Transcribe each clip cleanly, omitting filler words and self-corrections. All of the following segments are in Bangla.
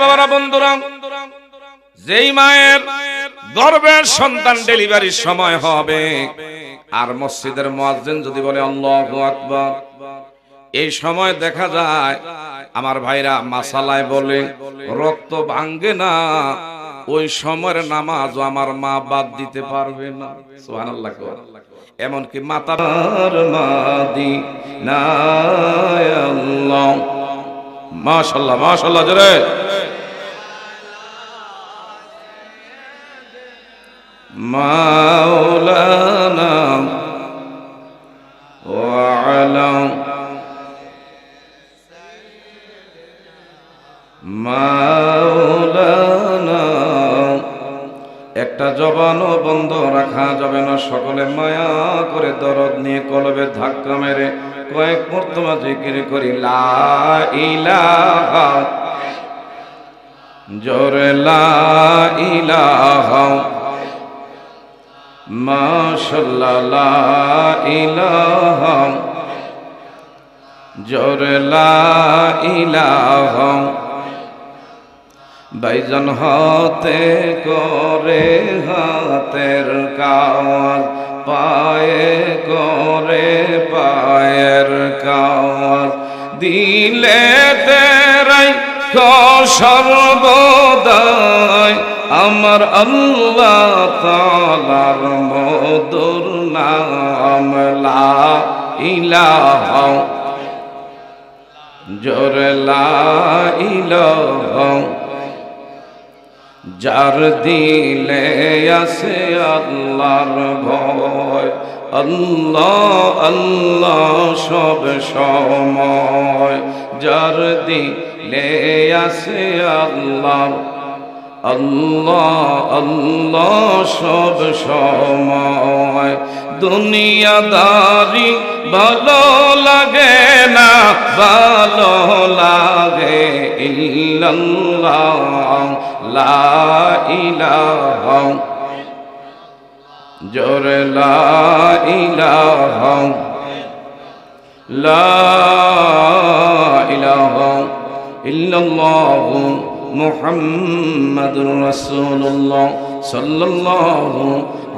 বাবারা, বন্ধুরা, যেই মায়ের গর্ভের সন্তান ডেলিভারির সময় হবে আর মসজিদের মুয়াজ্জিন যদি বলে আল্লাহু আকবার, এই সময় দেখা যায় আমার ভাইরা মাসালায় বলে রক্ত ভাঙে না, ওই সময়ের নামাজ আমার মা বাদ দিতে পারবে না। সুবহানাল্লাহ। এমনকি মাতার মাদিনা, আল্লাহ, মাশাআল্লাহ মাশাআল্লাহ, জোরে মাওলানা ওয়া আলা মাওলানা। একটা জবানও বন্ধ রাখা যাবে না। সকলে মায়া করে দরদ নিয়ে কলবে ধাক্কা মেরে কয়েক মর্তবা জিকির করি লা ইলাহা, জোরে লা ইলাহা, মাশাআল্লাহ লা ইলাহা, জোরে লা ইলাহা। বাইজান হাতে করে হাতের কাজ, পায়ে করে পায়ের কাজ, দিলে তেরাই সর্বদাই আমার আল্লাহ তাআলার মধুর নাম লা ইলাহা, জোরে লা ইলাহা। যার দিলে আছে আল্লাহর ভয়, আল্লাহ আল্লাহ সব সময়, যার দিলে আছে আল্লাহ আল্লাহ আল্লাহ সব সময়। দুনিয়াদারি ভালো লাগে না, ভালো লাগে ইল্লাল্লাহ লা ইলাহা, জোরে লা ইলাহা, লা ইলাহা ইল্লাল্লাহ মুহাম্মাদুর রাসূলুল্লাহ সাল্লাল্লাহু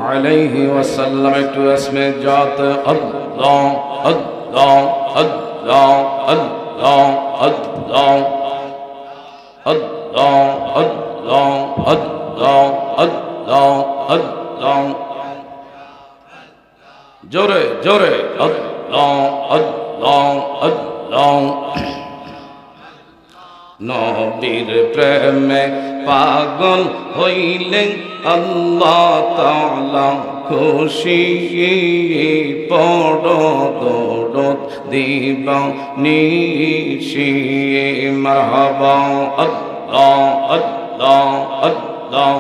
আলাইহি ওয়াসাল্লাম। একটু ইসমে জাত আল্লাহ আল্লাহ আল্লাহ আল্লাহ আল্লাহ আল্লাহ আল্লাহ আল্লাহ আল্লাহ আল্লাহ, জোরে জোরে আল্লাহ আল্লাহ আল্লাহ। নবীর প্রেমে পাগল হইলেন আল্লাহ তাআলা খুশি, পড়ো দরদ দিবানিশি মারহাবা আল্লাহ আল্লাহ আল্লাহ।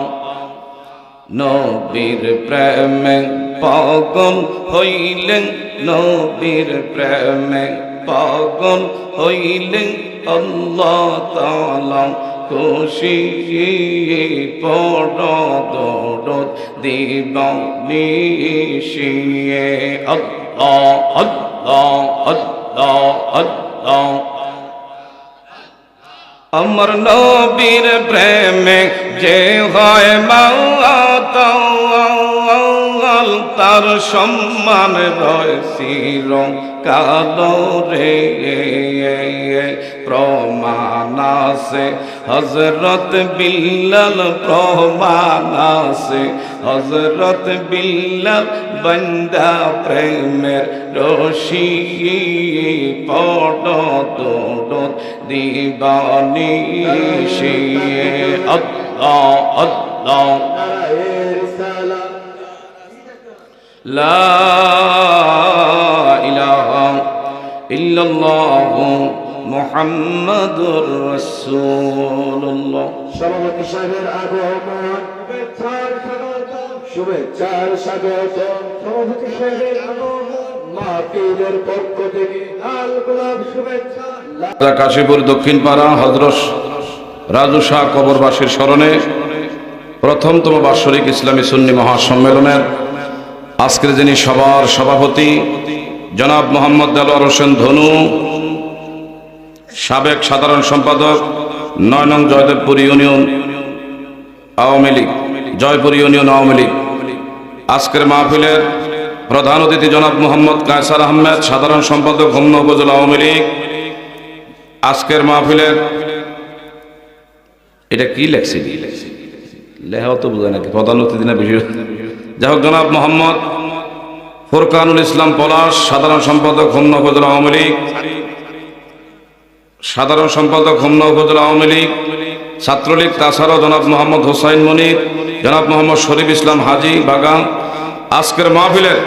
নবীর প্রেমে পাগল হইলেন, নবীর প্রেমে পাগল হইলেন আল্লাহ তাআলা খুশি, পড়ো দরদ দিবানিশি আল্লাহ আল্লাহ আল্লাহ আল্লাহ। আমার নবীর প্রেমে যে হয় মাতাল, তার সম্মান রয় চিরকাল রে। প্রমাণ আছে হযরত বিল্লাল, প্রমাণ আছে হযরত বিল্লাল বান্দা প্রেমের রশি, পড়ো দরদ দিবানিশি আল্লাহ আল্লাহ। লা ইলাহা ইল্লাল্লাহ মুহাম্মাদুর রাসূলুল্লাহ। সভাপতি সাহেবের আগমন, শুভেচ্ছার স্বাগত। সভাপতি সাহেবের আগমন, মাহফিলের পক্ষ থেকে লাল গোলাপ শুভেচ্ছা। কাশীপুর দক্ষিণ পাড়া হযরত রাজু শাহ কবরবাসীর স্মরণে প্রথমতম বাৎসরিক ইসলামী সুন্নি মহাসম্মেলনের আজকের যিনি সবার সভাপতি জনাব মোহাম্মদ দেলোয়ার হোসেন ধনু, সাবেক সাধারণ সম্পাদক 9 নং জয়দেবপুর ইউনিয়ন আওয়ামী লীগ, জয়পুর ইউনিয়ন আওয়ামী লীগ। আজকের মাহফিলের প্রধান অতিথি জনাব মোহাম্মদ কায়সার আহমেদ, সাধারণ সম্পাদক হোমনা উপজেলা আওয়ামী লীগ। আজকের মাহফিলের এটা কি লেখছি, লেখাও তো বোঝায় নাকি, প্রধান অতিথি না বিশেষ। যাই হোক, জনাব মোহাম্মদ ফুরকানুল ইসলাম পলাশ, সাধারণ সম্পাদক হোমনা উপজেলা আওয়ামী লীগ। সাধারণ সম্পাদক হোমনা উপজেলা আওয়ামী লীগ। ছাত্রলীগ তাছাড়াও জনাব মোহাম্মদ হোসাইন মনির, জনাব মোহাম্মদ শরীফ ইসলাম হাজি বাগান। আজকের মাহফিলের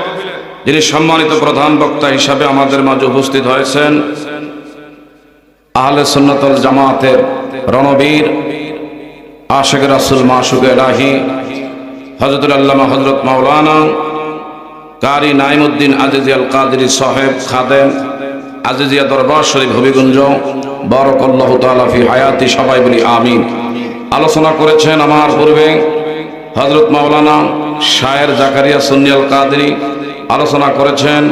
যিনি সম্মানিত প্রধান বক্তা হিসাবে আমাদের মাঝে উপস্থিত হয়েছেন, আহলে সুন্নাতুল জামাতের রণবীর, আশিক রাসূল মাশুক ইলাহি, হযরতুল আল্লামা হযরত মাওলানা কারি নাইমুদ্দিন আজিজিয়াল কাদরি সাহেব খাদেম, আজিজিয়া দরবার শরীফ হবিগঞ্জ, বারাকাল্লাহু তাআলা ফি হায়াতি, সবাই বলি আমিন। আলোচনা করেছেন আমার পূর্বে হযরত মাওলানা শায়ের জাকারিয়া সুন্নিয়াল কাদরি, আলোচনা করেছেন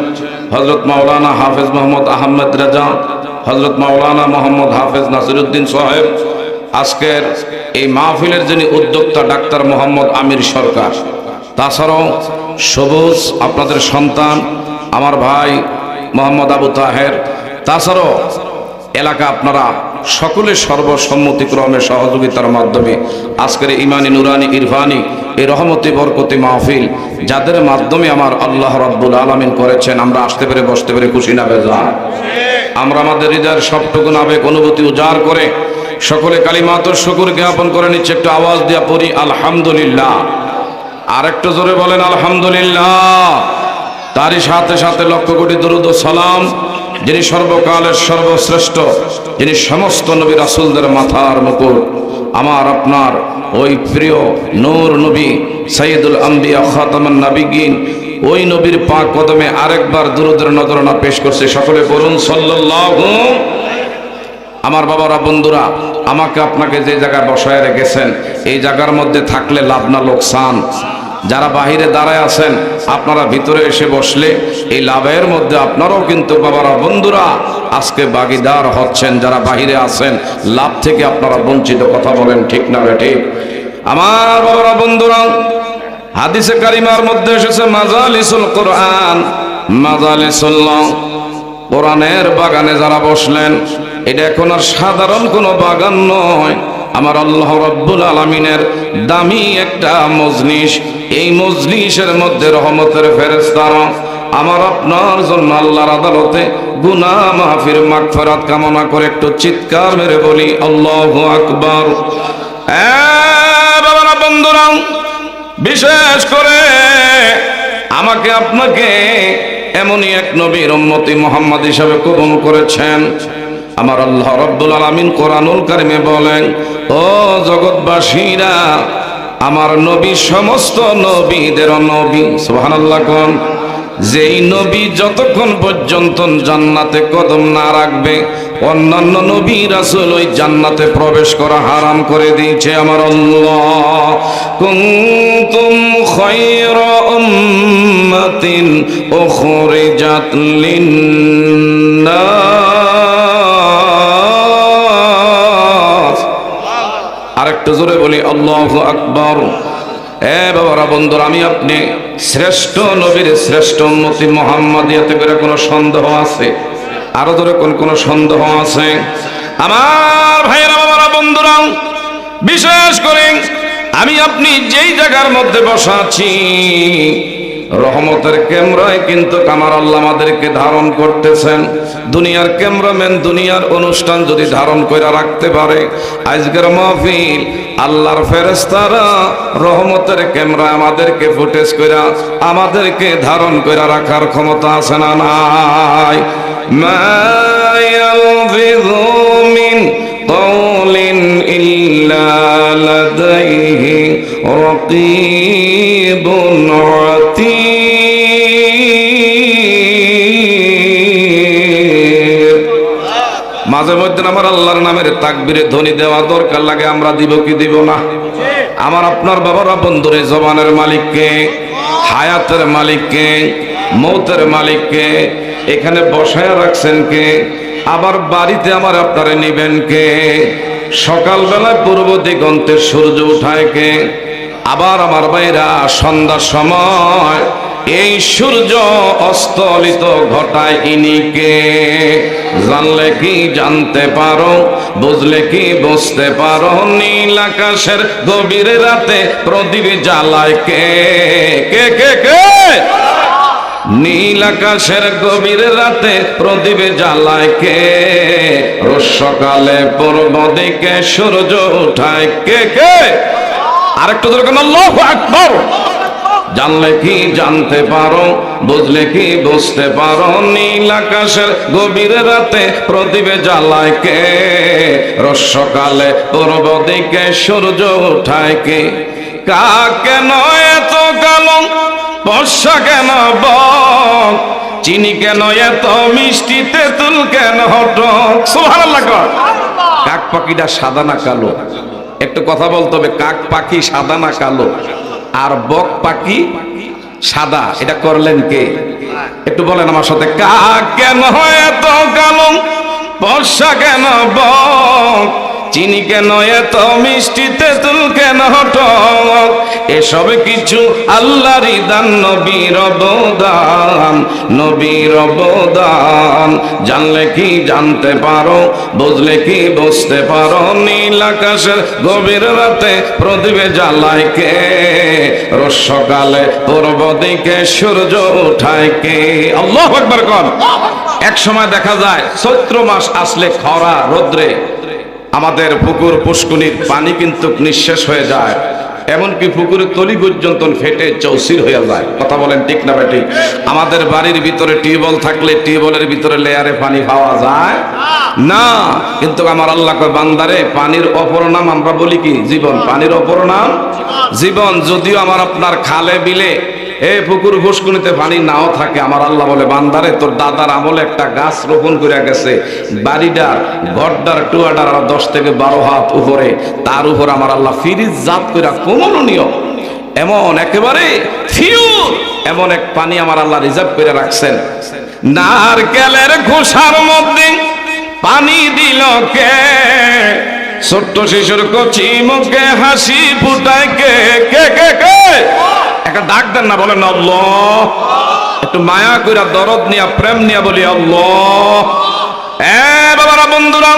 হযরত মাওলানা হাফেজ মোহাম্মদ আহমদ রাজা, হযরত মাওলানা মোহাম্মদ হাফেজ নাসিরউদ্দিন সাহেব। আজকের এই মাহফিলের যিনি উদ্যোক্তা ডাক্তার মোহাম্মদ আমির সরকার, তাছাড়াও সবুজ আপনাদের সন্তান আমার ভাই মোহাম্মদ আবু তাহের, তাছাড়াও এলাকা আপনারা সকলে সর্বসম্মতিক্রমে সহযোগিতার মাধ্যমে আজকের ইমানি নুরানি ইরফানি এই রহমতি বরকতি মাহফিল যাদের মাধ্যমে আমার আল্লাহ রাব্বুল আলামিন করেছেন, আমরা আসতে পেরে বসতে পেরে খুশি না বেজার? আমরা আমাদের হৃদয়ের সবটুকু আবেগ অনুভূতি উজাড় করে সকলে কালিমাতুর শুকর জ্ঞাপন করে নিচ্ছে। একটু আওয়াজ দিয়া পড়ি আলহামদুলিল্লাহ। আর একটু জোরে বলেন আলহামদুলিল্লাহ। তারই সাথে সাথে লক্ষ কোটি দরুদ ও সালাম যিনি সর্বকালের সর্বশ্রেষ্ঠ, যিনি সমস্ত নবী রাসূলদের মাথার মুকুট, আমার আপনার ওই প্রিয় নূর নবী সাইয়্যিদুল আম্বিয়া খাতামুন নবিয়্যিন, ওই নবীর পাক কদমে আরেকবার দরুদের নজরানা পেশ করছে। সকলে বলুন সাল্লাল্লাহু। আমার বাবারা, বন্ধুরা, আমাকে আপনাকে যে জায়গায় বসায় রেখেছেন এই জায়গার মধ্যে থাকলে লাভ না লোকসান? যারা বাহিরে দাঁড়ায় আছেন আপনারা ভিতরে এসে বসলে এই লাভের মধ্যে আপনারাও কিন্তু বাবারা, বন্ধুরা, আজকে ভাগীদার হচ্ছেন। যারা বাহিরে আছেন লাভ থেকে আপনারা বঞ্চিত। কথা বলেন ঠিক না বেঠিক? আমার বাবারা, বন্ধুরা, হাদিসে কারিমার মধ্যে এসেছে মাজালিসুল কোরআন, মাজালিসুল্লাহ, কোরআনের বাগানে যারা বসলেন, এটা এখন আর সাধারণ কোনো বাগান নয়, আমার আল্লাহ রাব্বুল আলামিনের দামি একটা মজলিস। এই মজলিসের মধ্যে রহমতের ফেরেশতারা আমার আপনার জন্য আল্লাহর আদালতে গুনাহ মাফির মাগফিরাত কামনা করে একটু চিৎকার মেরে বলি আল্লাহু আকবার। বাবারা, বন্ধুরা, বিশেষ করে আমাকে আপনাকে এমনই এক নবীর উম্মতি মুহাম্মদ হিসাবে কবুল করেছেন। আমার আল্লাহ রাব্বুল আলামিন কোরআনুল কারিমে বলেন, ও জগৎবাসীরা, আমার নবী সমস্ত নবীদের নবী। সুবহানাল্লাহ কোন? যেই নবী যতক্ষণ পর্যন্ত জান্নাতে কদম না রাখবে অন্যান্য নবী রাসূল ওই জান্নাতে প্রবেশ করা হারাম করে দিয়েছে আমার আল্লাহ। কুনতুম খায়রা উম্মাতিন উখরিজাত লিন্নাস। আরেকটু জোরে বলি আল্লাহু আকবার। বাবারা, বন্ধুরা, আমি আপনি শ্রেষ্ঠ নবীর শ্রেষ্ঠ উম্মতি মুহাম্মাদিয়াতে করে কোনো সন্দেহ আছে? আরো ধরে কোন সন্দেহ আছে? আমার ভাইয়েরা, বাবারা, বন্ধুরা, বিশেষ করে আমি আপনি যেই জায়গার মধ্যে বসা আছি রহমতের ক্যামেরায় কিন্তু আমার আল্লাহ আমাদেরকে ধারণ করতেছেন। দুনিয়ার ক্যামেরাম্যান দুনিয়ার অনুষ্ঠান যদি ধারণ করে রাখতে পারে, আজকের মাহফিল আল্লাহর ফেরেশতারা রহমতের ক্যামেরা আমাদেরকে ফুটেজ করে আমাদেরকে ধারণ করে রাখার ক্ষমতা আছে না নাই? মা ইয়ালফিযু মিন কাওলিন ইল্লা লাদাইহি রাকীবুন আতীদ। মাঝে মধ্যে আমার আল্লাহর নামের তাকবীরে ধ্বনি দেওয়া দরকার লাগে, আমরা দিব কি দিব না? আমার আপনার বাবারা, বন্ধুরে, জবানের মালিককে, হায়াতের মালিককে, মৌতের মালিককে এখানে বসায় রাখছেন কে? আবার বাড়িতে আমার আপনারে নিবেন কে? সকালবেলায় পূর্ব দিগন্তে সূর্য উঠায় কে? আবার আমার ভাইরা সন্ধ্যার সময় এই সূর্য অস্তলিত ঘটায় ইনি কে? জানলে কি জানতে পারো, বুঝলে কি বুঝতে পারো, নীল আকাশের গভীর রাতে প্রদীপ জ্বালায় কে? কে কে কে? নীল আকাশের গভীর রাতে প্রদীপ জ্বালায় কে? রোজ সকালে পূর্ব দিকে সূর্য উঠায় কে? কে? আরেকটু দরকার, আল্লাহু আকবার। জানলে কি জানতে পারো, বুঝলে কি বুঝতে পারো, নীল আকাশের গভীর রাতে প্রদীপ জ্বালায় কে? রোজ সকালে পূর্ব দিকে সূর্য উঠায় কে? কাক কেন এত কালো, বর্ষা কেন বক, চিনি কেন এত মিষ্টি, তেঁতুল কেন টক? সুবহানাল্লাহ। কাক পাখিটা সাদা না কালো? একটু কথা বলতে হবে, কাক পাখি সাদা না কালো? আর বক পাখি সাদা, এটা করলেন কে? একটু বলেন আমার সাথে, কাক কেন এত কালো, বর্ষা কেন বক, চিনি কেন এত মিষ্টি, তেঁতুল কেন টক? এসব কিছু আল্লাহরই দান, নবীর অবদান, নবীর অবদান। জানলে কি জানতে পারো, বুঝলে কি বুঝতে পারো, নীল আকাশের গভীর রাতে প্রদীপে জ্বালায় কে? রোজ সকালে পূর্ব দিকে সূর্য উঠায় কে? আল্লাহু আকবার কর। এক সময় দেখা যায় চৈত্র মাস আসলে খরা রৌদ্রে আমাদের পুকুর পুষ্কুনির পানি কিন্তু নিঃশেষ হয়ে যায়, এমনকি পুকুরের তলি পর্যন্ত ফেটে চৌচির হয়ে যায়। কথা বলেন ঠিক না বেঠিক? আমাদের বাড়ির ভিতরে টিউবওয়েল থাকলে টিউবওয়েলের ভিতরে লেয়ারে পানি পাওয়া যায় না, কিন্তু আমার আল্লাহ কয় বান্দারে, পানির অপর নাম আমরা বলি কি? জীবন। পানির অপর নাম জীবন। যদিও আমার আপনার খালে বিলে পুকুর পুষ্কুনিতে পানি নাও থাকে, আমার আল্লাহ বলে বান্দারে, তোর দাদার আমলে একটা গাছ রোপণ করে গেছে, বাড়িটার ঘরটার টুয়াটার 10 থেকে 12 হাত উপরে, তার উপর আমার আল্লাহ ফিরিজ জাত করে কমনীয় এমন একেবারে ফিউর এমন এক পানি আমার আল্লাহ রিজার্ভ করে রাখছেন। নারকেলের খোসার মধ্যে পানি দিল কে? ছোট্ট শিশুর কচি মুখে হাসি ফুটায় কে? কে কে কে? একটা ডাক দেন না, বলেন আল্লাহ। একটু মায়া কইরা দরদ নিয়া প্রেম নিয়া বলি আল্লাহ। বাবারা বন্ধুরা,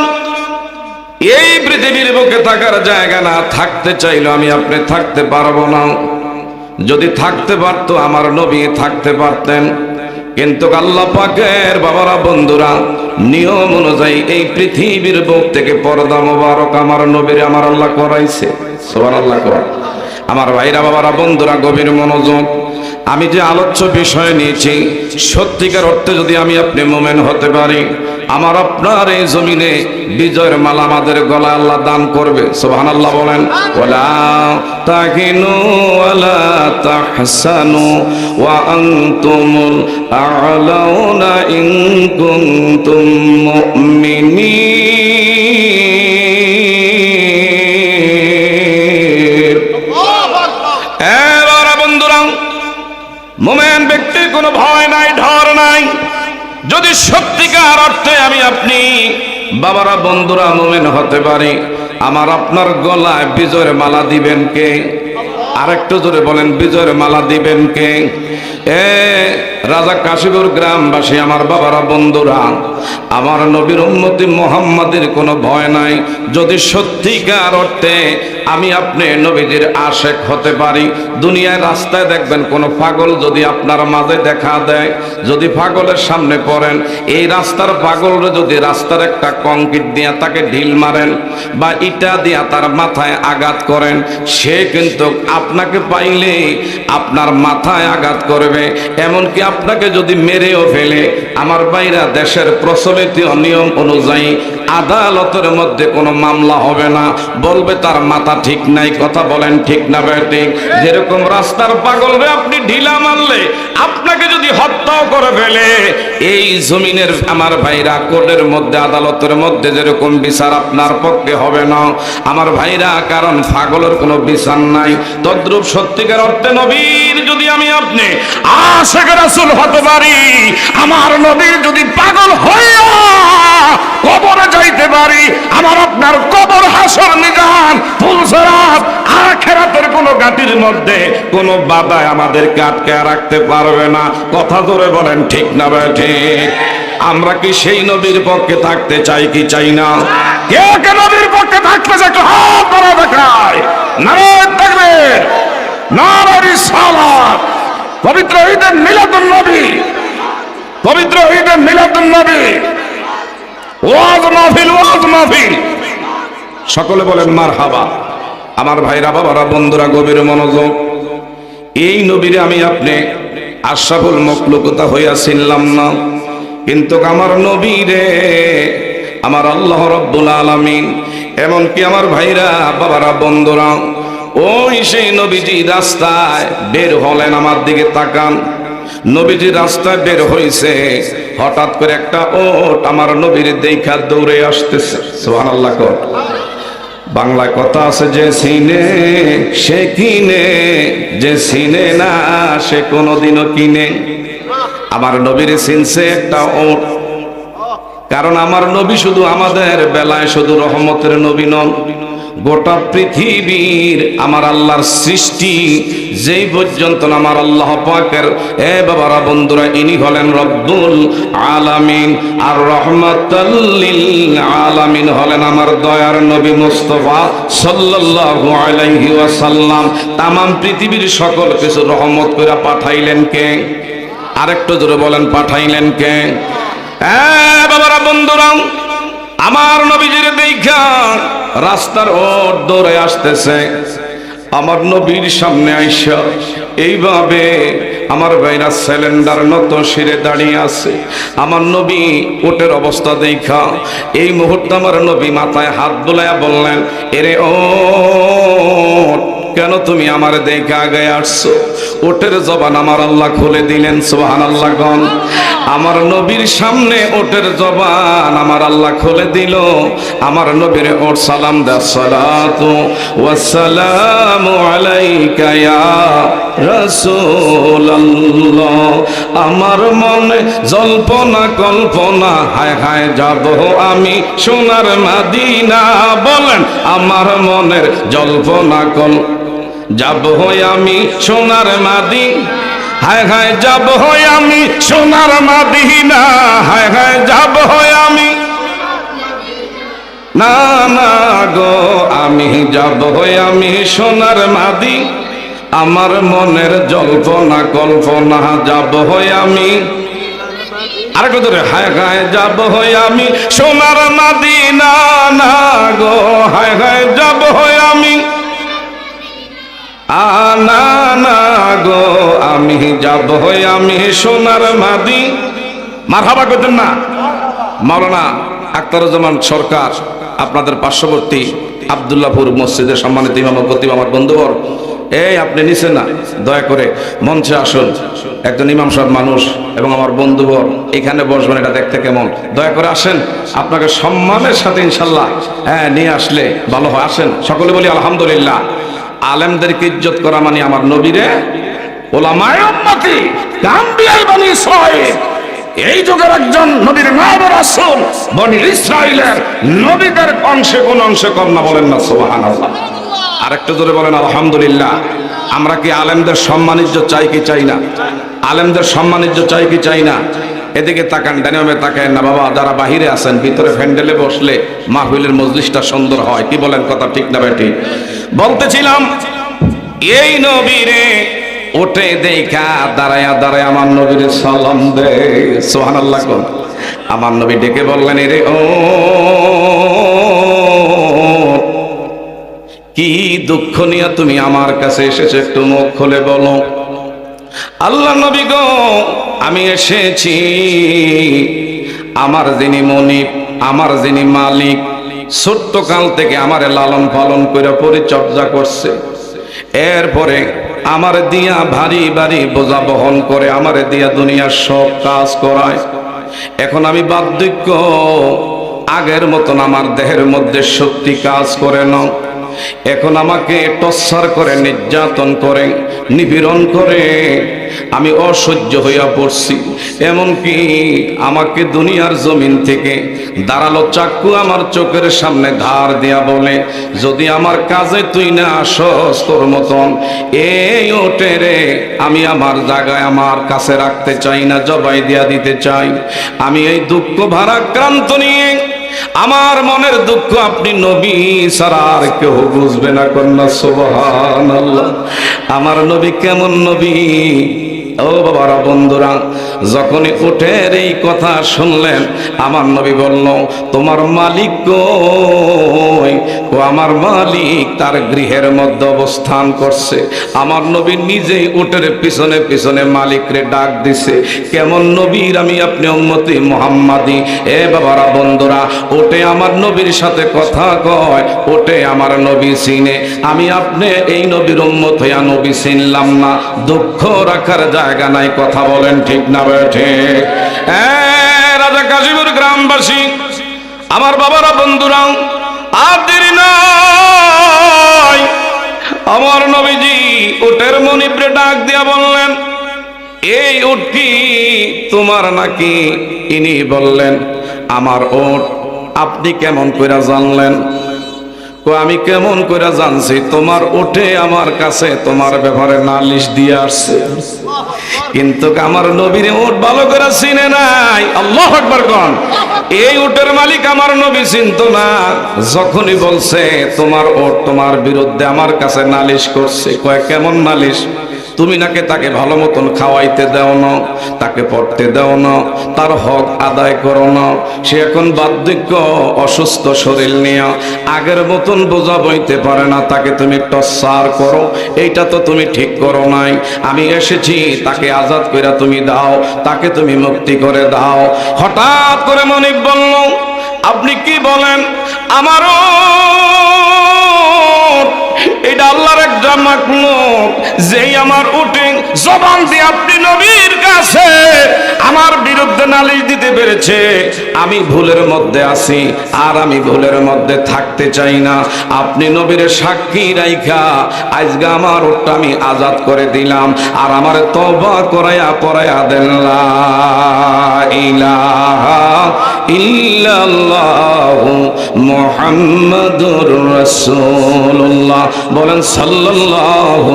এই পৃথিবীর বুকে থাকার জায়গা না, থাকতে চাইলে আমি আপনি থাকতে পারবো না। যদি থাকতে পারতো আমার নবী থাকতে পারতেন, কিন্তু আল্লাহ পাকের বাবারা বন্ধুরা নিয়ম অনুযায়ী এই পৃথিবীর বুক থেকে পর্দা মোবারক আমার নবীর আমার আল্লাহ করাইছে। সুবহানাল্লাহ। আমার ভাইরা বাবারা বন্ধুরা গভীর মনোযোগ। আমি যে আলোচ্য বিষয় নিয়েছি, সত্যিকার অর্থে যদি আমি আপনি মুমিন হতে পারি, আমার আপনার এই জমিনে বিজয়ের মালা আমাদের গলায় আল্লাহ দান করবে। সুবহানাল্লাহ বলেন। ওয়ালা তাহিনু ওয়ালা তাহসানু ওয়া আনতুমুল আ'লাউনা ইন কুনতুম মুমিনিন। এবারে বন্ধুরা, মুমিন ব্যক্তির কোনো ভয় নাই, ডর নাই। যদি সত্যিকার অর্থে আমি আপনি বাবারা বন্ধুরা মুমিন হতে পারি, আমার আপনার গলায় বিজয়ের মালা দিবেন কে? আরেকটু জোরে বলেন, বিজয়ের মালা দিবেন কে? রাজা কাশীপুর গ্রামবাসী আমার বাবারা বন্ধুরা, আমার নবীর উম্মতি মুহাম্মাদের কোনো ভয় নাই। যদি সত্যিকার অর্থে আমি আপনি নবীজির আশেক হতে পারি, দুনিয়ায় রাস্তায় দেখবেন কোন পাগল যদি আপনার মাঝে দেখা দেয়, যদি পাগলের সামনে পড়েন, এই রাস্তার পাগলরে যদি রাস্তার একটা কংক্রিট দিয়ে তাকে ঢিল মারেন বা ইটা দিয়ে তার মাথায় আঘাত করেন, সে কিন্তু আপনাকে পাইলে আপনার মাথায় আঘাত করবে, এমনকি আপনাকে যদি মেরেও ফেলে, আমার ভাইরা দেশের প্রচলিত নিয়ম অনুযায়ী আদালতের মধ্যে কোনো মামলা হবে না, বলবে তার মাথা ঠিক নাই। কথা বলেন ঠিক না বেঠিক? যেরকম রাস্তার পাগলরে আপনি ঢিলা মারলে আপনাকে যদি হত্যাও করে ফেলে, এই জমিনের আমার ভাইরা কোর্টের মধ্যে আদালতের মধ্যে যেরকম বিচার আপনার পক্ষে হবে না আমার ভাইরা, কারণ পাগলের কোনো বিচার নাই। তদ্রূপ সত্যিকার অর্থে নবীর যদি আমি আপনি আশিক রাসূল হতে পারি, আমার নবীর যদি পাগল হইয়া কবরে যাইতে পারি, আমার আপনার কবর, হাসর, মিজান, ফুলসিরাত, আখিরাতের কোন গাটির মধ্যে কোন বাধা আমাদেরকে আটকে রাখতে পারবে না। কথা জোরে বলেন ঠিক না ঠিক? আমরা কি সেই নবীর পক্ষে থাকতে চাই কি চাই না? কে কে নবীর পক্ষে থাকতে চায় একটু হাত ধরে দেখায়। নারায়ে তাকবীর, নারায়ে রিসালাত। পবিত্র ঈদে মিলাদুন নবী, পবিত্র ঈদে মিলাদুন নবী, ওয়াজ মাহফিল, ওয়াজ মাহফিল। সকলে বলেন মারহাবা। আমার ভাইরা, বাবারা, বন্ধুরা, গভীর মনোযোগ। এই নবীরে আমি আপনি আশরাফুল মখলুকতা হইয়া চিনলাম না, কিন্তু আমার নবীরে আমার আল্লাহ রাব্বুল আলামিন, এমনকি আমার ভাইরা, বাবারা, বন্ধুরা, ওই সেই নবীজি রাস্তায় বের হলেন। আমার দিকে তাকান। নবীজি রাস্তায় বের হইছে, হঠাৎ করে একটা ওট আমার নবীর দেখা দৌড়ে আসতেছে। সুবহানাল্লাহ। বাংলায় কথা আছে, যে চিনে সে কিনে, যে চিনে না সে কোনোদিনও কিনে। আমার নবীর চিনছে একটা ওট, কারণ আমার নবী শুধু আমাদের বেলায় শুধু রহমতের নবী নন, গোটা পৃথিবীর আমার আল্লাহর সৃষ্টি যেই পর্যন্ত আমার আল্লাহ পাকের, এ বাবারা, বন্ধুরা, ইনি হলেন রব্বুল আলামিন। আর রহমাতাল লিল আলামিন হলেন আমার দয়ার নবী মুস্তাফা সাল্লাল্লাহু আলাইহি ওয়াসাল্লাম। তামাম পৃথিবীর সকল কিছু রহমত করে পাঠাইলেন কে? আরেকটু জোরে বলেন, পাঠাইলেন কে? বাবারা, বন্ধুরা, আমার নবীজির দেখা রাস্তার ওট দৌড়ে আসতেছে। আমার নবীর সামনে আইসা এইভাবে আমার ভাইরা সিলিন্ডার নত শিরে দাঁড়িয়ে আছে। আমার নবী ওটের অবস্থা দেখা এই মুহূর্তে আমার নবী মাথায় হাত বুলাইয়া বললেন, এরে ওট, কেন তুমি আমার দেখে আগে আসছো? ওটের জবান আমার আল্লাহ খুলে দিলেন। সুবহানাল্লাহ। গণ আমার নবীর সামনে ওটের জবান আমার আল্লাহ খুলে দিল। আমার নবীর ওট সালাম দে, সালাতু ওয়াসসালামু আলাইকা ইয়া রাসূলুল্লাহ। আমার মনে জল্পনা কল্পনা, হায় হায় যাব আমি সোনার মদিনা। বলেন, আমার মনের জল্পনা যাব আমি সোনার মাদিনা, হায় হায় যাব আমি সোনার মাদিনা, হায় হায় যাব আমি, না না গো, আমি যাব আমি সোনার মাদি। আমার মনের জল্পনা কল্পনা যাব আমি, আরেকটু ধরে, হায় হায় যাব আমি সোনার মাদিনা, না গো, হায় হায় যাব আমি, আনা না গো, আমি যাব আমি সোনার মাদি। মারহাবা করতেন না? মাওলানা আখতারুজ্জামান সরকার আপনাদের পার্শ্ববর্তী আব্দুল্লাহপুর মসজিদের সম্মানিত ইমাম ও খতিব, আমার বন্ধুবর, এই আপনি নিচে না, দয়া করে মঞ্চে আসুন। একজন ইমাম সাহেব মানুষ এবং আমার বন্ধুবর এখানে বসবেন, এটা দেখতে কেমন? দয়া করে আসেন, আপনাকে সম্মানের সাথে ইনশাল্লাহ নিয়ে আসলে ভালো হয়। আসেন, সকলে বলি আলহামদুলিল্লাহ। আলেমদেরকে ইজ্জত করা মানে আমার নবীরে, ওলামায়ে উম্মতি, আম্বিয়ায়ে বনি ইসরাঈল, এই যুগের একজন নবীর নায়েব রাসূল, বনি ইসরাঈলের নবীদের অংশে কোন অংশে কম না? বলেন না সুবহানাল্লাহ। আরেকটু জোরে বলেন আলহামদুলিল্লাহ। আমরা কি আলেমদের সম্মান ইজ্জত চাই কি চাই না? আলেমদের সম্মান ইজ্জত চাই কি চাই না? এদিকে তাকান, ডানে তাকান না বাবা। যারা বাহিরে আছেন, ভিতরে ফ্যান্ডেলে বসলে মাহফিলের মজলিসটা সুন্দর হয়। কি বলেন, কথা ঠিক না বেটি? বলতেছিলাম, এই নবীরে ওঠে দেখা দাঁড়ায়া দাঁড়ায় আমার নবীরে সালাম দে। সুবহানাল্লাহ। আমার নবী ডেকে বললেন, রে ও, কি দুঃখ নিয়ে তুমি আমার কাছে এসেছো, একটু মুখ খুলে বলো। আল্লাহ নবী গো, আমি এসেছি আমার যিনি মনিব, আমার যিনি মালিক, ছোট্ট কাল থেকে আমারে লালন পালন করে পরিচর্যা করছে, এরপরে আমার দিয়া ভারী ভারী বোঝা বহন করে আমারে দিয়া দুনিয়ার সব কাজ করায়। এখন আমি বার্ধক্য, আগের মতন আমার দেহের মধ্যে শক্তি কাজ করে না। এখন আমাকে টর্চার করে, নির্যাতন করে, নিপীড়ন করে, আমি অসহ্য হইয়া পড়ছি। এমনকি আমাকে দুনিয়ার জমিন থেকে দাঁড়ালো চাক্কু আমার চোখের সামনে ধার দিয়া বলে, যদি আমার কাজে তুই না আসস তোর মতন এই ওটে রে আমি আমার জায়গায় আমার কাছে রাখতে চাই না, জবাই দিয়া দিতে চাই। আমি এই দুঃখ ভারাক্রান্ত নিয়ে, আমার মনের দুঃখ আপনি নবী ছাড়া আর কেউ বুঝবে না। কন্যা সুবহানাল্লাহ। আমার নবী কেমন নবী! ও বাবারা, বন্ধুরা, যখনই উঠের এই কথা শুনলেন, আমার নবী বলল, তোমার মালিক কই? ও আমার মালিক তার গৃহের মধ্যে অবস্থান করছে। আমার নবী নিজেই উঠের পিছনে পিছনে মালিকরে ডাক দিছে। কেমন নবীর আমি আপনি উম্মতি মুহাম্মাদি। এ বাবারা, বন্ধুরা, ওটে আমার নবীর সাথে কথা কয়, ওটে আমার নবী চিনে। আমি আপনি এই নবীর উম্মত হইয়া নবী চিনলাম না, দুঃখ রাখার জায়গা নাই। কথা বলেন ঠিক না বেঠে? রাজা কাশীপুর গ্রামবাসী, আমার বাবারা, বন্ধুরা, আর দেরি নাই। আমার নবীজি উটের মনিবরে ডাক দিয়া বললেন, এই উট কি তোমার নাকি? ইনি বললেন, আমার উট। আপনি কেমন কইরা জানলেন? আমি কেমন করে জানছি? তোমার উঠে আমার কাছে তোমার ব্যাপারে নালিশ দিয়ে আসছে, কিন্তু আমার নবীর উট ভালো করে চিনে নাই। আল্লাহু আকবার কোন। এই উটের মালিক আমার নবী চিনতো না। যখনই বলছে তোমার উট তোমার বিরুদ্ধে আমার কাছে নালিশ করছে, কয় কেমন নালিশ? তুমি নাকি তাকে ভালো মতন খাওয়াইতে দাও না, তাকে পড়তে দাও না, তার হক আদায় করো না। সে এখন বার্ধক্য, অসুস্থ শরীর নিয়ে আগের মতন বোঝা বইতে পারে না, তাকে তুমি টর্চার করো। এইটা তো তুমি ঠিক করো নাই। আমি এসেছি তাকে আজাদ করে তুমি দাও, তাকে তুমি মুক্তি করে দাও। হঠাৎ করে মনিব বলল, আপনি কি বলেন? আমারও এটা আল্লাহর একটা মাখলুক, যেই আমার উঠে জবান দিয়ে আপনি নবীর কাছে আমার বিরুদ্ধে নালিশ দিতে পেরেছে। আমি ভুলের মধ্যে আছি, আর আমি ভুলের মধ্যে থাকতে চাই না। আপনি নবীর সাক্ষী রাইখা আজকে আমার উটটা আমি আজাদ করে দিলাম, আর আমার তওবা করায়া পড়ায়া দেন লা ইলাহা ইল্লাল্লাহু মুহাম্মাদুর রাসূলুল্লাহ। বলেন সাল্লাল্লাহু